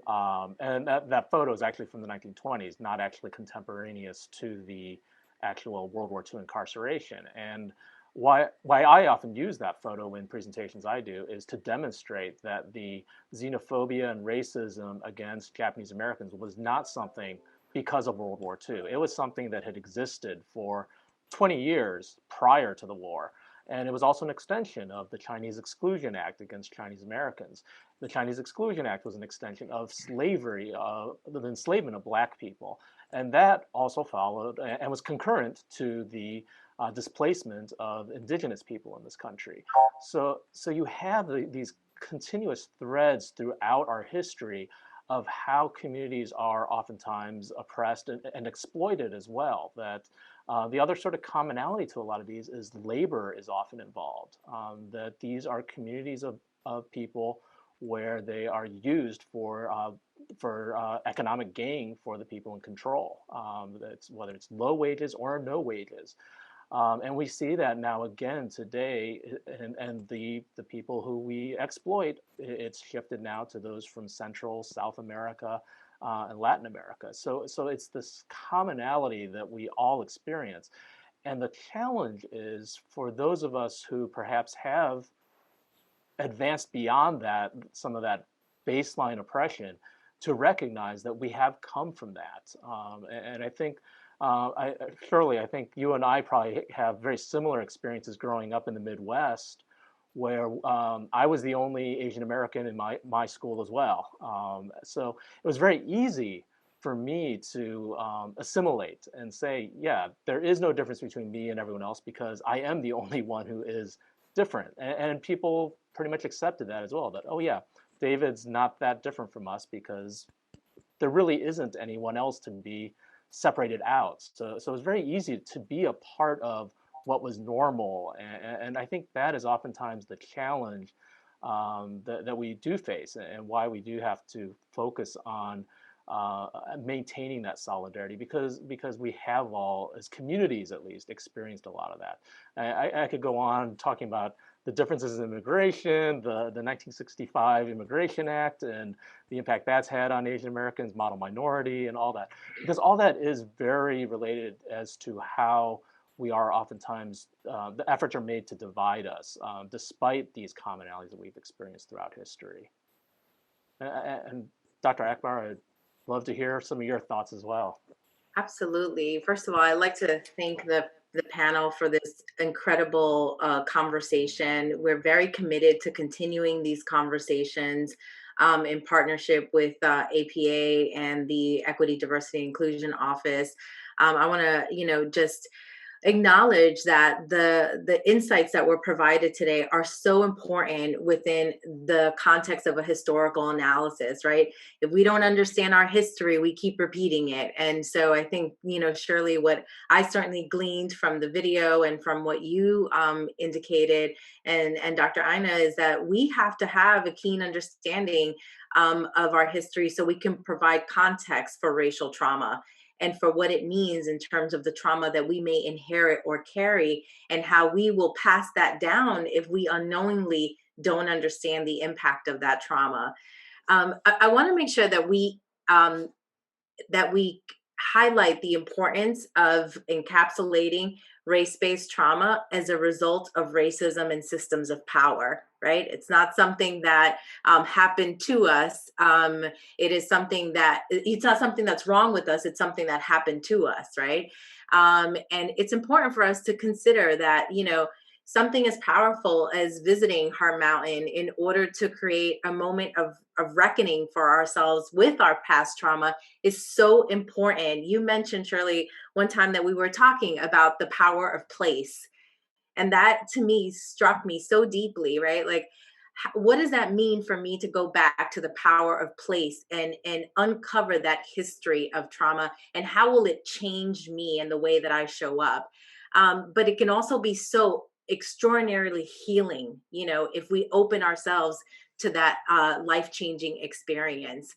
And that photo is actually from the 1920s, not actually contemporaneous to the actual World War II incarceration. And why I often use that photo in presentations I do is to demonstrate that the xenophobia and racism against Japanese Americans was not something because of World War II. It was something that had existed for 20 years prior to the war. And it was also an extension of the Chinese Exclusion Act against Chinese Americans. The Chinese Exclusion Act was an extension of slavery, the enslavement of black people. And that also followed and was concurrent to the displacement of indigenous people in this country. So you have these continuous threads throughout our history of how communities are oftentimes oppressed and exploited as well. That the other sort of commonality to a lot of these is labor is often involved. That these are communities of people where they are used for economic gain for the people in control. Whether it's low wages or no wages. And we see that now again today, and the people who we exploit, it's shifted now to those from Central, South America, and Latin America. So it's this commonality that we all experience. And the challenge is for those of us who perhaps have advanced beyond that, some of that baseline oppression, to recognize that we have come from that. And I think, Shirley, I think you and I probably have very similar experiences growing up in the Midwest, where I was the only Asian American in my school as well. So it was very easy for me to assimilate and say, yeah, there is no difference between me and everyone else because I am the only one who is different. And people pretty much accepted that as well, that, oh yeah, David's not that different from us because there really isn't anyone else to be separated out. So it's very easy to be a part of what was normal. And I think that is oftentimes the challenge that we do face, and why we do have to focus on maintaining that solidarity, because we have all, as communities at least, experienced a lot of that. I could go on talking about the differences in immigration, the 1965 Immigration Act, and the impact that's had on Asian Americans, model minority, and all that. Because all that is very related as to how we are oftentimes, the efforts are made to divide us, despite these commonalities that we've experienced throughout history. And Dr. Akbar, I'd love to hear some of your thoughts as well. Absolutely. First of all, I'd like to thank the panel for this incredible conversation. We're very committed to continuing these conversations in partnership with APA and the Equity, Diversity, Inclusion Office. I want to, just acknowledge that the insights that were provided today are so important within the context of a historical analysis, right? If we don't understand our history, we keep repeating it. And so I think, Shirley, what I certainly gleaned from the video and from what you indicated, and Dr. Ina, is that we have to have a keen understanding of our history so we can provide context for racial trauma and for what it means in terms of the trauma that we may inherit or carry, and how we will pass that down if we unknowingly don't understand the impact of that trauma. I want to make sure that we highlight the importance of encapsulating race-based trauma as a result of racism and systems of power, right? It's not something that happened to us. It is something that, it's not something that's wrong with us. It's something that happened to us, right? And it's important for us to consider that, something as powerful as visiting Heart Mountain in order to create a moment of of reckoning for ourselves with our past trauma is so important. You mentioned, Shirley, one time that we were talking about the power of place. And that to me struck me so deeply, right? Like, what does that mean for me to go back to the power of place and uncover that history of trauma, and how will it change me and the way that I show up? But it can also be so extraordinarily healing, you know, if we open ourselves to that life-changing experience.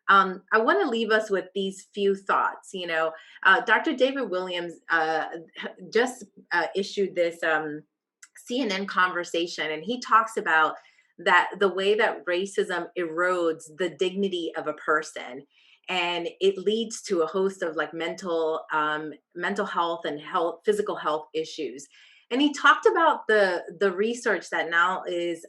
I want to leave us with these few thoughts. You know, Dr. David Williams just issued this CNN conversation, and he talks about that the way that racism erodes the dignity of a person, and it leads to a host of like mental health and physical health issues. And he talked about the research that now is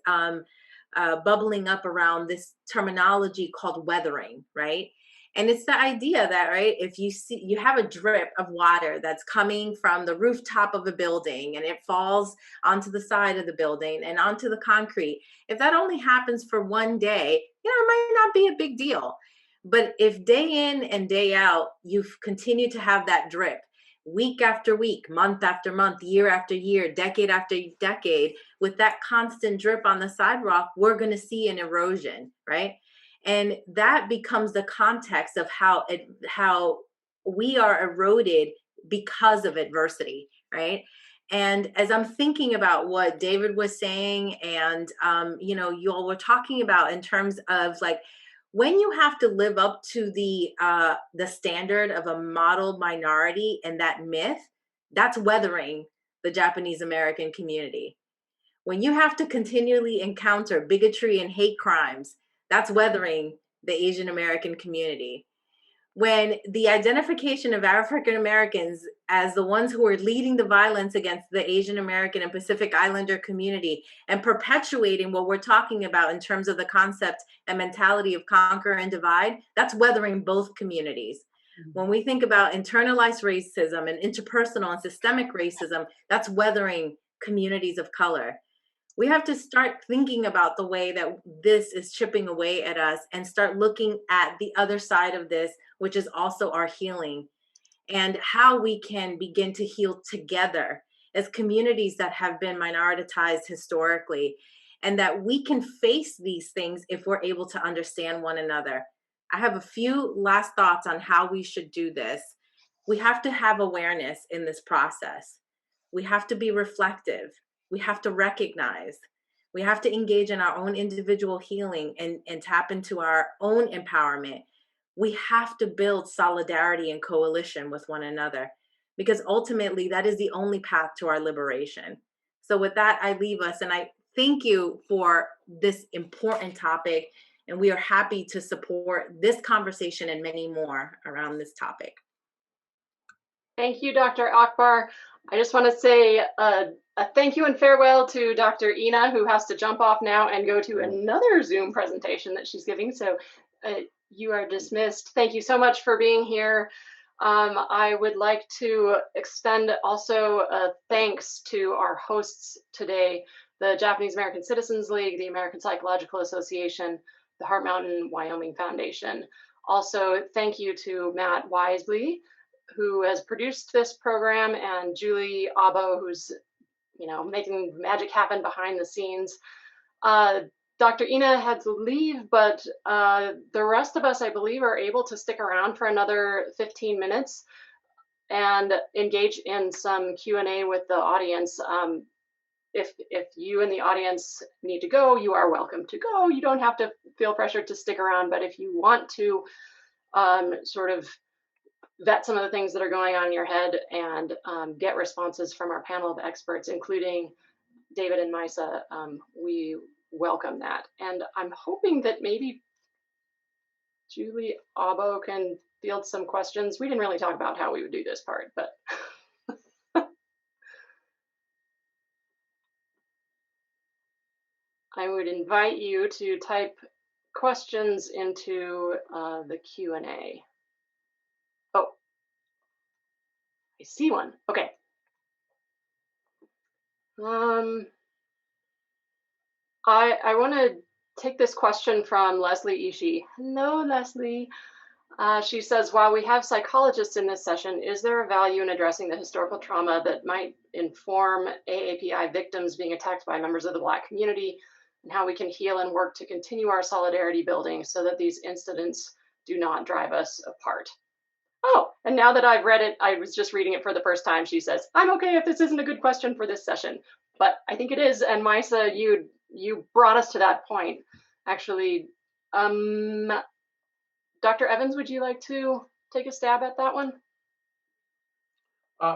bubbling up around this terminology called weathering, right? And it's the idea that, right, if you have a drip of water that's coming from the rooftop of a building and it falls onto the side of the building and onto the concrete, if that only happens for one day, you know, it might not be a big deal. But if day in and day out, you've continued to have that drip, week after week, month after month, year after year, decade after decade, with that constant drip on the sidewalk, we're going to see an erosion, right? And that becomes the context of how we are eroded because of adversity, right? And as I'm thinking about what David was saying, and you know, you all were talking about in terms of like, when you have to live up to the standard of a model minority and that myth, that's weathering the Japanese American community. When you have to continually encounter bigotry and hate crimes, that's weathering the Asian American community. When the identification of African Americans as the ones who are leading the violence against the Asian American and Pacific Islander community and perpetuating what we're talking about in terms of the concept and mentality of conquer and divide, that's weathering both communities. When we think about internalized racism and interpersonal and systemic racism, that's weathering communities of color. We have to start thinking about the way that this is chipping away at us and start looking at the other side of this, which is also our healing, and how we can begin to heal together as communities that have been minoritized historically, and that we can face these things if we're able to understand one another. I have a few last thoughts on how we should do this. We have to have awareness in this process. We have to be reflective. We have to recognize. We have to engage in our own individual healing and tap into our own empowerment. We have to build solidarity and coalition with one another, because ultimately that is the only path to our liberation. So with that, I leave us, and I thank you for this important topic, and we are happy to support this conversation and many more around this topic. Thank you, Dr. Akbar. I just want to say a thank you and farewell to Dr. Ina, who has to jump off now and go to another Zoom presentation that she's giving. So you are dismissed. Thank you so much for being here. I would like to extend also thanks to our hosts today, the Japanese American Citizens League, the American Psychological Association, the Heart Mountain Wyoming Foundation. Also, thank you to Matt Wisely, who has produced this program, and Julie Abo, who's making magic happen behind the scenes. Dr. Ina had to leave, but the rest of us, I believe, are able to stick around for another 15 minutes and engage in some Q&A with the audience. If you in the audience need to go, you are welcome to go. You don't have to feel pressured to stick around, but if you want to sort of vet some of the things that are going on in your head and get responses from our panel of experts, including David and Maysa, we welcome that. And I'm hoping that maybe Julie Abo can field some questions. We didn't really talk about how we would do this part, but I would invite you to type questions into the Q&A. Oh, I see one. Okay. I want to take this question from Leslie Ishii. Hello, Leslie. She says, while we have psychologists in this session, is there a value in addressing the historical trauma that might inform AAPI victims being attacked by members of the Black community, and how we can heal and work to continue our solidarity building so that these incidents do not drive us apart? Oh, and now that I've read it, I was just reading it for the first time. She says, I'm okay if this isn't a good question for this session, but I think it is. And Maysa, you brought us to that point. Actually, Dr. Evans, would you like to take a stab at that one?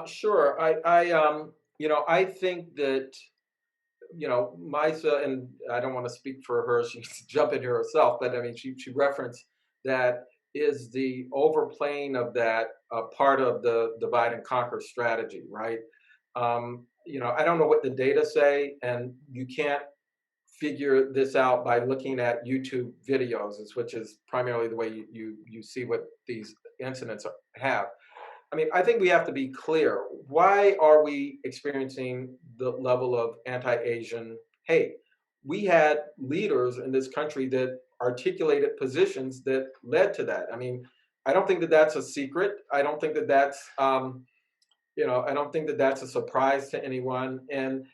Sure. I think that, Maysa, and I don't want to speak for her, she can jump in here herself, but I mean, she referenced that is the overplaying of that part of the divide and conquer strategy, right? I don't know what the data say, and you can't figure this out by looking at YouTube videos, which is primarily the way you see what these incidents have. I mean, I think we have to be clear. Why are we experiencing the level of anti-Asian hate? We had leaders in this country that articulated positions that led to that. I mean, I don't think that that's a secret. I don't think that that's, I don't think that that's a surprise to anyone. And,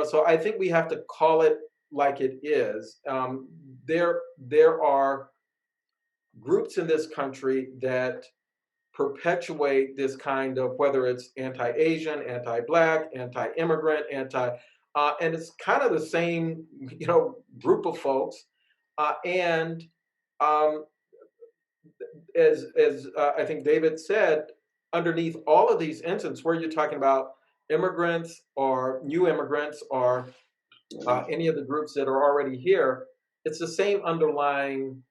so I think we have to call it like it is. There are groups in this country that perpetuate this kind of, whether it's anti-Asian, anti-Black, anti-immigrant, and it's kind of the same, group of folks. And as I think David said, underneath all of these incidents, where you're talking about immigrants or new immigrants or any of the groups that are already here, it's the same underlying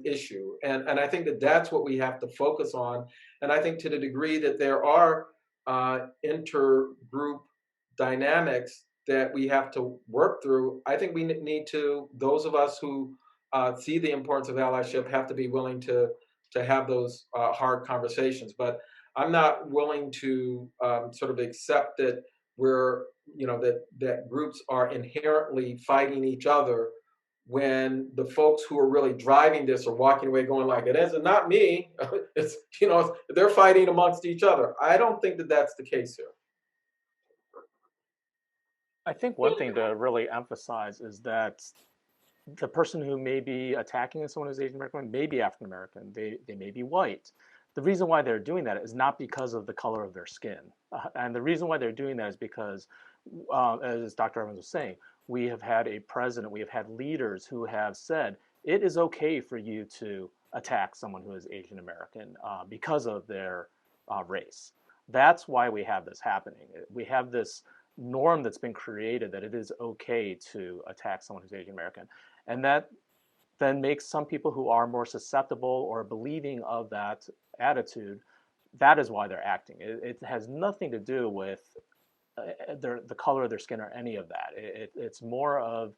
issue, and I think that that's what we have to focus on. And I think to the degree that there are intergroup dynamics that we have to work through, I think we need to, those of us who see the importance of allyship, have to be willing to have those hard conversations. But I'm not willing to sort of accept that we're, that groups are inherently fighting each other, when the folks who are really driving this are walking away going like, it isn't, not me. It's, they're fighting amongst each other. I don't think that that's the case here. I think one thing to really emphasize is that the person who may be attacking someone who's Asian American may be African American, they may be white. The reason why they're doing that is not because of the color of their skin. And the reason why they're doing that is because, as Dr. Evans was saying, we have had a president, we have had leaders who have said, it is okay for you to attack someone who is Asian American because of their race. That's why we have this happening. We have this norm that's been created that it is okay to attack someone who's Asian American. And that then makes some people who are more susceptible or believing of that attitude, that is why they're acting. It has nothing to do with the color of their skin or any of that. It's more of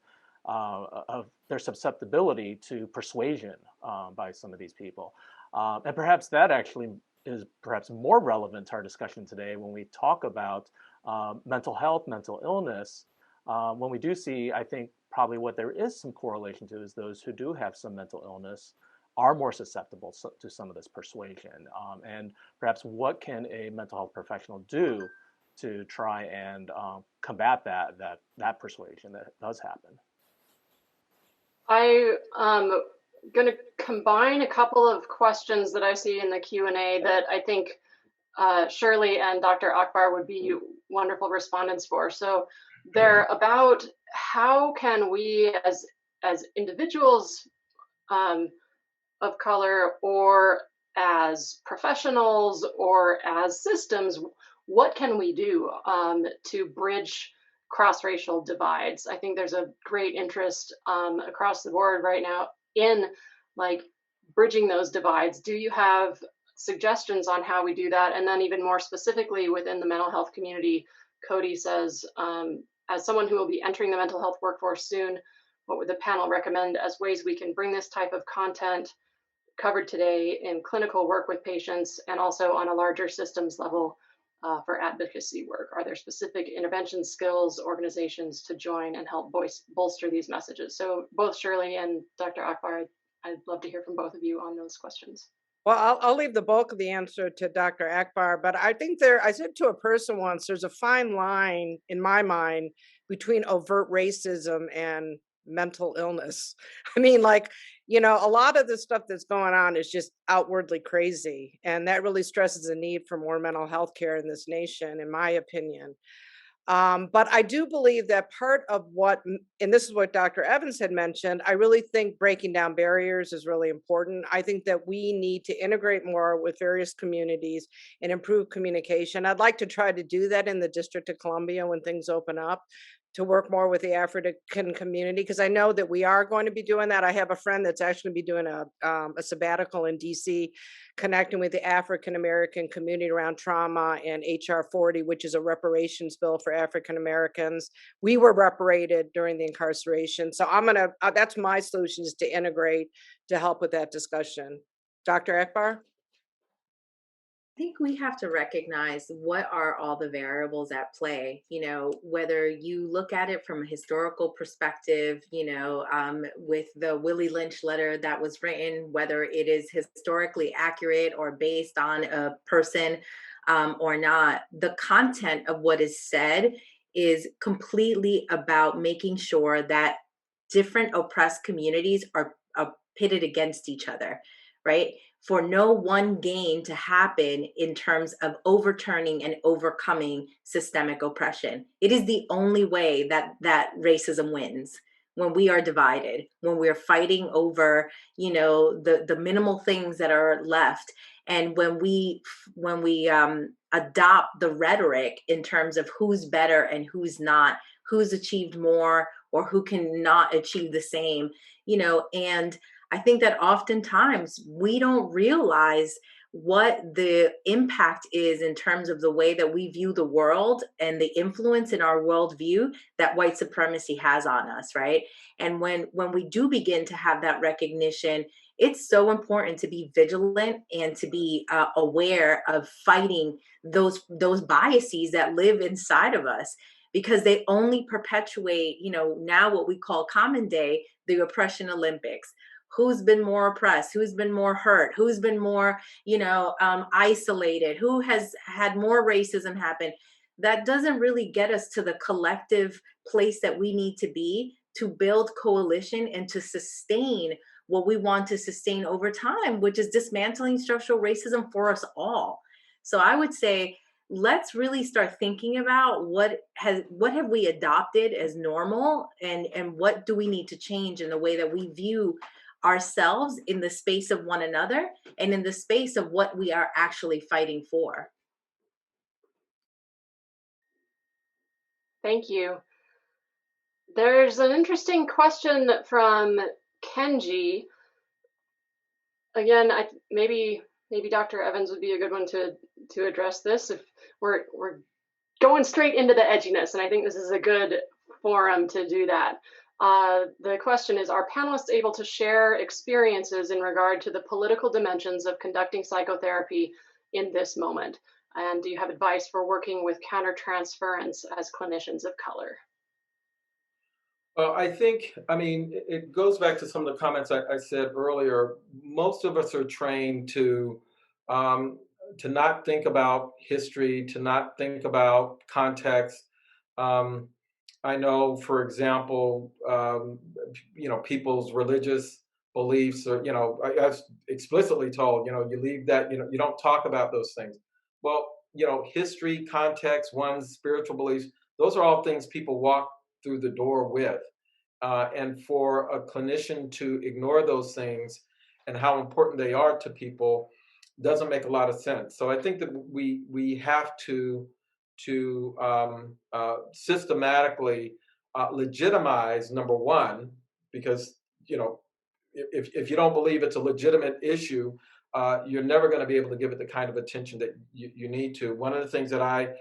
their susceptibility to persuasion by some of these people. And perhaps that actually is perhaps more relevant to our discussion today when we talk about mental health, mental illness. When we do see, I think probably what there is some correlation to is those who do have some mental illness are more susceptible to some of this persuasion. And perhaps what can a mental health professional do to try and combat that persuasion that does happen? I'm going to combine a couple of questions that I see in the Q&A that I think Shirley and Dr. Akbar would be wonderful respondents for. So they're about how can we as individuals of color, or as professionals, or as systems, what can we do to bridge cross-racial divides? I think there's a great interest across the board right now in like bridging those divides. Do you have suggestions on how we do that? And then even more specifically within the mental health community, Cody says, as someone who will be entering the mental health workforce soon, what would the panel recommend as ways we can bring this type of content covered today in clinical work with patients and also on a larger systems level for advocacy work? Are there specific intervention skills, organizations to join and help bolster these messages? So both Shirley and Dr. Akbar, I'd love to hear from both of you on those questions. Well, I'll leave the bulk of the answer to Dr. Akbar, but I think I said to a person once, there's a fine line in my mind between overt racism and mental illness. I mean, like, a lot of the stuff that's going on is just outwardly crazy. And that really stresses the need for more mental health care in this nation, in my opinion. But I do believe that part of and this is what Dr. Evans had mentioned, I really think breaking down barriers is really important. I think that we need to integrate more with various communities and improve communication. I'd like to try to do that in the District of Columbia when things open up, to work more with the African community, because I know that we are going to be doing that. I have a friend that's actually be doing a sabbatical in DC, connecting with the African American community around trauma and HR 40, which is a reparations bill for African Americans. We were reparated during the incarceration. So that's my solution, is to integrate to help with that discussion. Dr. Akbar? I think we have to recognize what are all the variables at play, whether you look at it from a historical perspective, with the Willie Lynch letter that was written, whether it is historically accurate or based on a person or not, the content of what is said is completely about making sure that different oppressed communities are pitted against each other, right? For no one gain to happen in terms of overturning and overcoming systemic oppression. It is the only way that racism wins, when we are divided, when we're fighting over, the minimal things that are left. And when we adopt the rhetoric in terms of who's better and who's not, who's achieved more or who cannot achieve the same, and I think that oftentimes we don't realize what the impact is in terms of the way that we view the world and the influence in our worldview that white supremacy has on us, right? And when we do begin to have that recognition, it's so important to be vigilant and to be aware of fighting those biases that live inside of us, because they only perpetuate, now what we call common day, the oppression Olympics. Who's been more oppressed, who's been more hurt, who's been more, isolated, who has had more racism happen. That doesn't really get us to the collective place that we need to be to build coalition and to sustain what we want to sustain over time, which is dismantling structural racism for us all. So I would say, let's really start thinking about what have we adopted as normal, and what do we need to change in the way that we view ourselves in the space of one another and in the space of what we are actually fighting for. Thank you. There's an interesting question from Kenji. Again, maybe Dr. Evans would be a good one to address this. If we're going straight into the edginess, and I think this is a good forum to do that. The question is, are panelists able to share experiences in regard to the political dimensions of conducting psychotherapy in this moment? And do you have advice for working with countertransference as clinicians of color? I think, it goes back to some of the comments I said earlier. Most of us are trained to not think about history, to not think about context. I know, for example, people's religious beliefs, or, I was explicitly told, you leave that, you don't talk about those things. Well, history, context, one's spiritual beliefs, those are all things people walk through the door with. And for a clinician to ignore those things and how important they are to people doesn't make a lot of sense. So I think that we have to systematically legitimize, number one, because if you don't believe it's a legitimate issue, you're never going to be able to give it the kind of attention that you need to. One of the things that I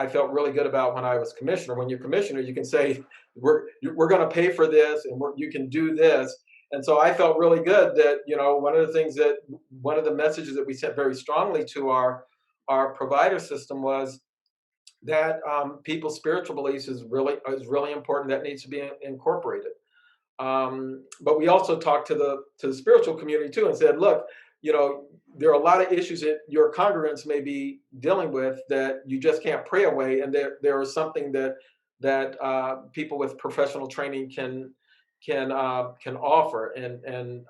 felt really good about when I was commissioner, when you're commissioner, you can say, we're going to pay for this, and you can do this. And so I felt really good that, one of the messages that we sent very strongly to our provider system was, that people's spiritual beliefs is really important. That needs to be incorporated. But we also talked to the spiritual community too, and said, look, there are a lot of issues that your congregants may be dealing with that you just can't pray away, and there is something that people with professional training can offer, and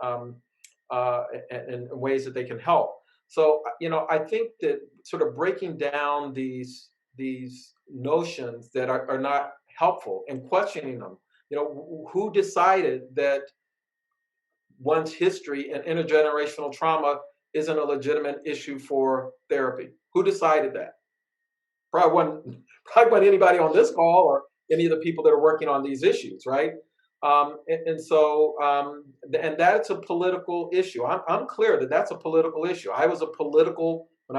ways that they can help. So I think that sort of breaking down these notions that are not helpful and questioning them. Who decided that one's history and intergenerational trauma isn't a legitimate issue for therapy? Who decided that? Probably wasn't anybody on this call or any of the people that are working on these issues, right? And that's a political issue. I'm clear that that's a political issue. When I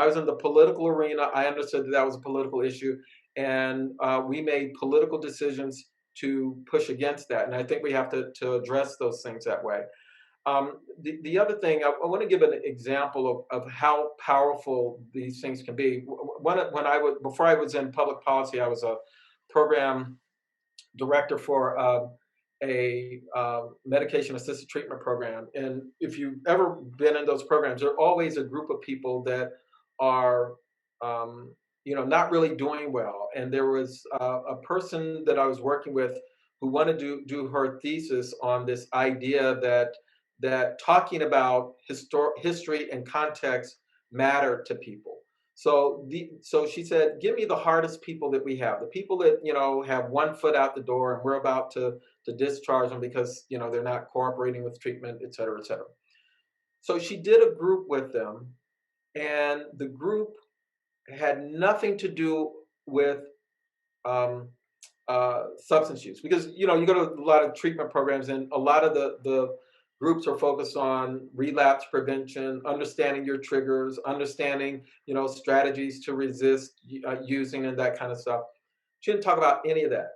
was in the political arena, I understood that was a political issue, and we made political decisions to push against that. And I think we have to address those things that way. The other thing, I want to give an example of how powerful these things can be. Before I was in public policy, I was a program director for a medication-assisted treatment program. And if you've ever been in those programs, there are always a group of people that are not really doing well. And there was a person that I was working with who wanted to do her thesis on this idea that talking about history and context matter to people. So she said, give me the hardest people that we have, the people that have one foot out the door and we're about to discharge them because they're not cooperating with treatment, et cetera, et cetera. So she did a group with them, and the group had nothing to do with substance use, because you go to a lot of treatment programs, and a lot of the groups are focused on relapse prevention, understanding your triggers, understanding strategies to resist using, and that kind of stuff. She didn't talk about any of that.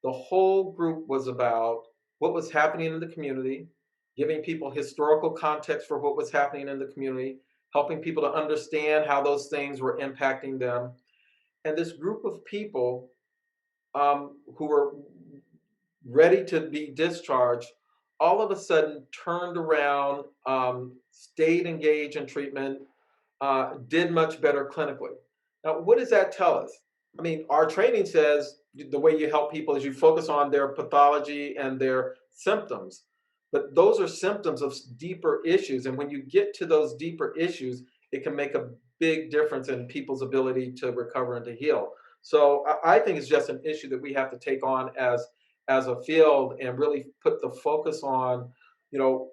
The whole group was about what was happening in the community, giving people historical context for what was happening in the community, helping people to understand how those things were impacting them. And this group of people who were ready to be discharged, all of a sudden turned around, stayed engaged in treatment, did much better clinically. Now, what does that tell us? I mean, our training says the way you help people is you focus on their pathology and their symptoms. But those are symptoms of deeper issues. And when you get to those deeper issues, it can make a big difference in people's ability to recover and to heal. So I think it's just an issue that we have to take on as a field and really put the focus on,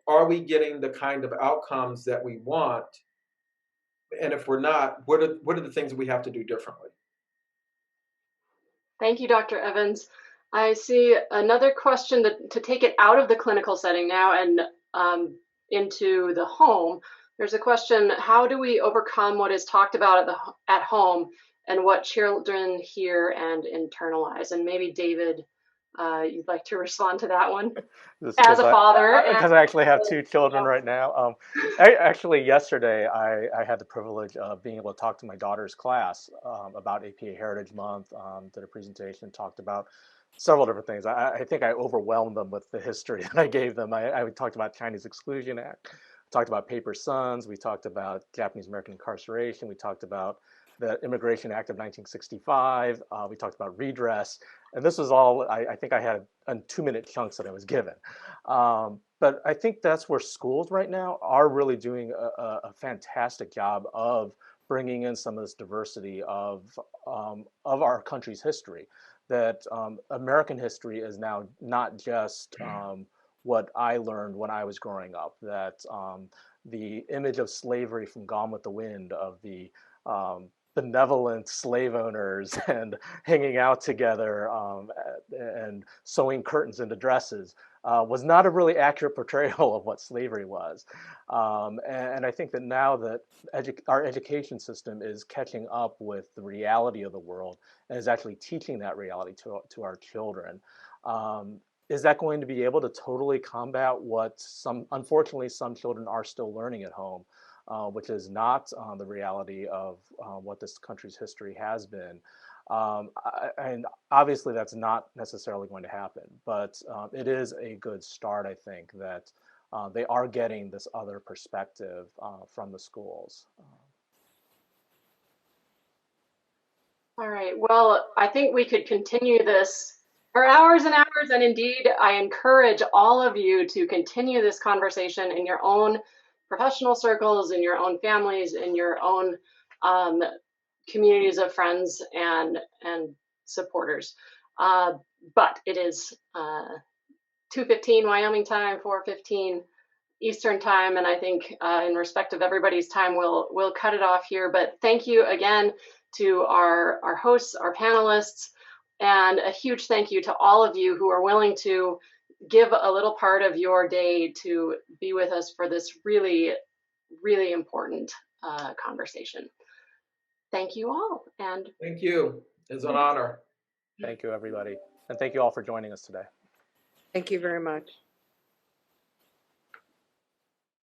are we getting the kind of outcomes that we want? And if we're not, what are the things that we have to do differently? Thank you, Dr. Evans. I see another question to take it out of the clinical setting now and into the home. There's a question: how do we overcome what is talked about at home and what children hear and internalize? And maybe David, you'd like to respond to that one as a father. Because I actually have two children right now. Actually, yesterday I had the privilege of being able to talk to my daughter's class about APA Heritage Month. Did a presentation, talked about several different things. I think I overwhelmed them with the history that I gave them. I talked about Chinese Exclusion Act, talked about Paper Sons, we talked about Japanese American incarceration, we talked about the Immigration Act of 1965, we talked about redress, and this was all, I think I had 2-minute chunks that I was given. But I think that's where schools right now are really doing a fantastic job of bringing in some of this diversity of our country's history. That American history is now not just what I learned when I was growing up, that the image of slavery from Gone with the Wind, of the benevolent slave owners and hanging out together and sewing curtains into dresses was not a really accurate portrayal of what slavery was. And I think that now that our education system is catching up with the reality of the world and is actually teaching that reality to our children, is that going to be able to totally combat what unfortunately some children are still learning at home, which is not the reality of what this country's history has been? And obviously that's not necessarily going to happen, but it is a good start, I think, that they are getting this other perspective from the schools. All right, well, I think we could continue this for hours and hours, and indeed, I encourage all of you to continue this conversation in your own professional circles, in your own families, in your own communities of friends and supporters. But it is 2:15 Wyoming time, 4:15 Eastern time, and I think in respect of everybody's time, we'll cut it off here. But thank you again to our hosts, our panelists, and a huge thank you to all of you who are willing to give a little part of your day to be with us for this really, really important conversation. Thank you all, and Thank you. It's an honor. Thank you, everybody. And thank you all for joining us today. Thank you very much.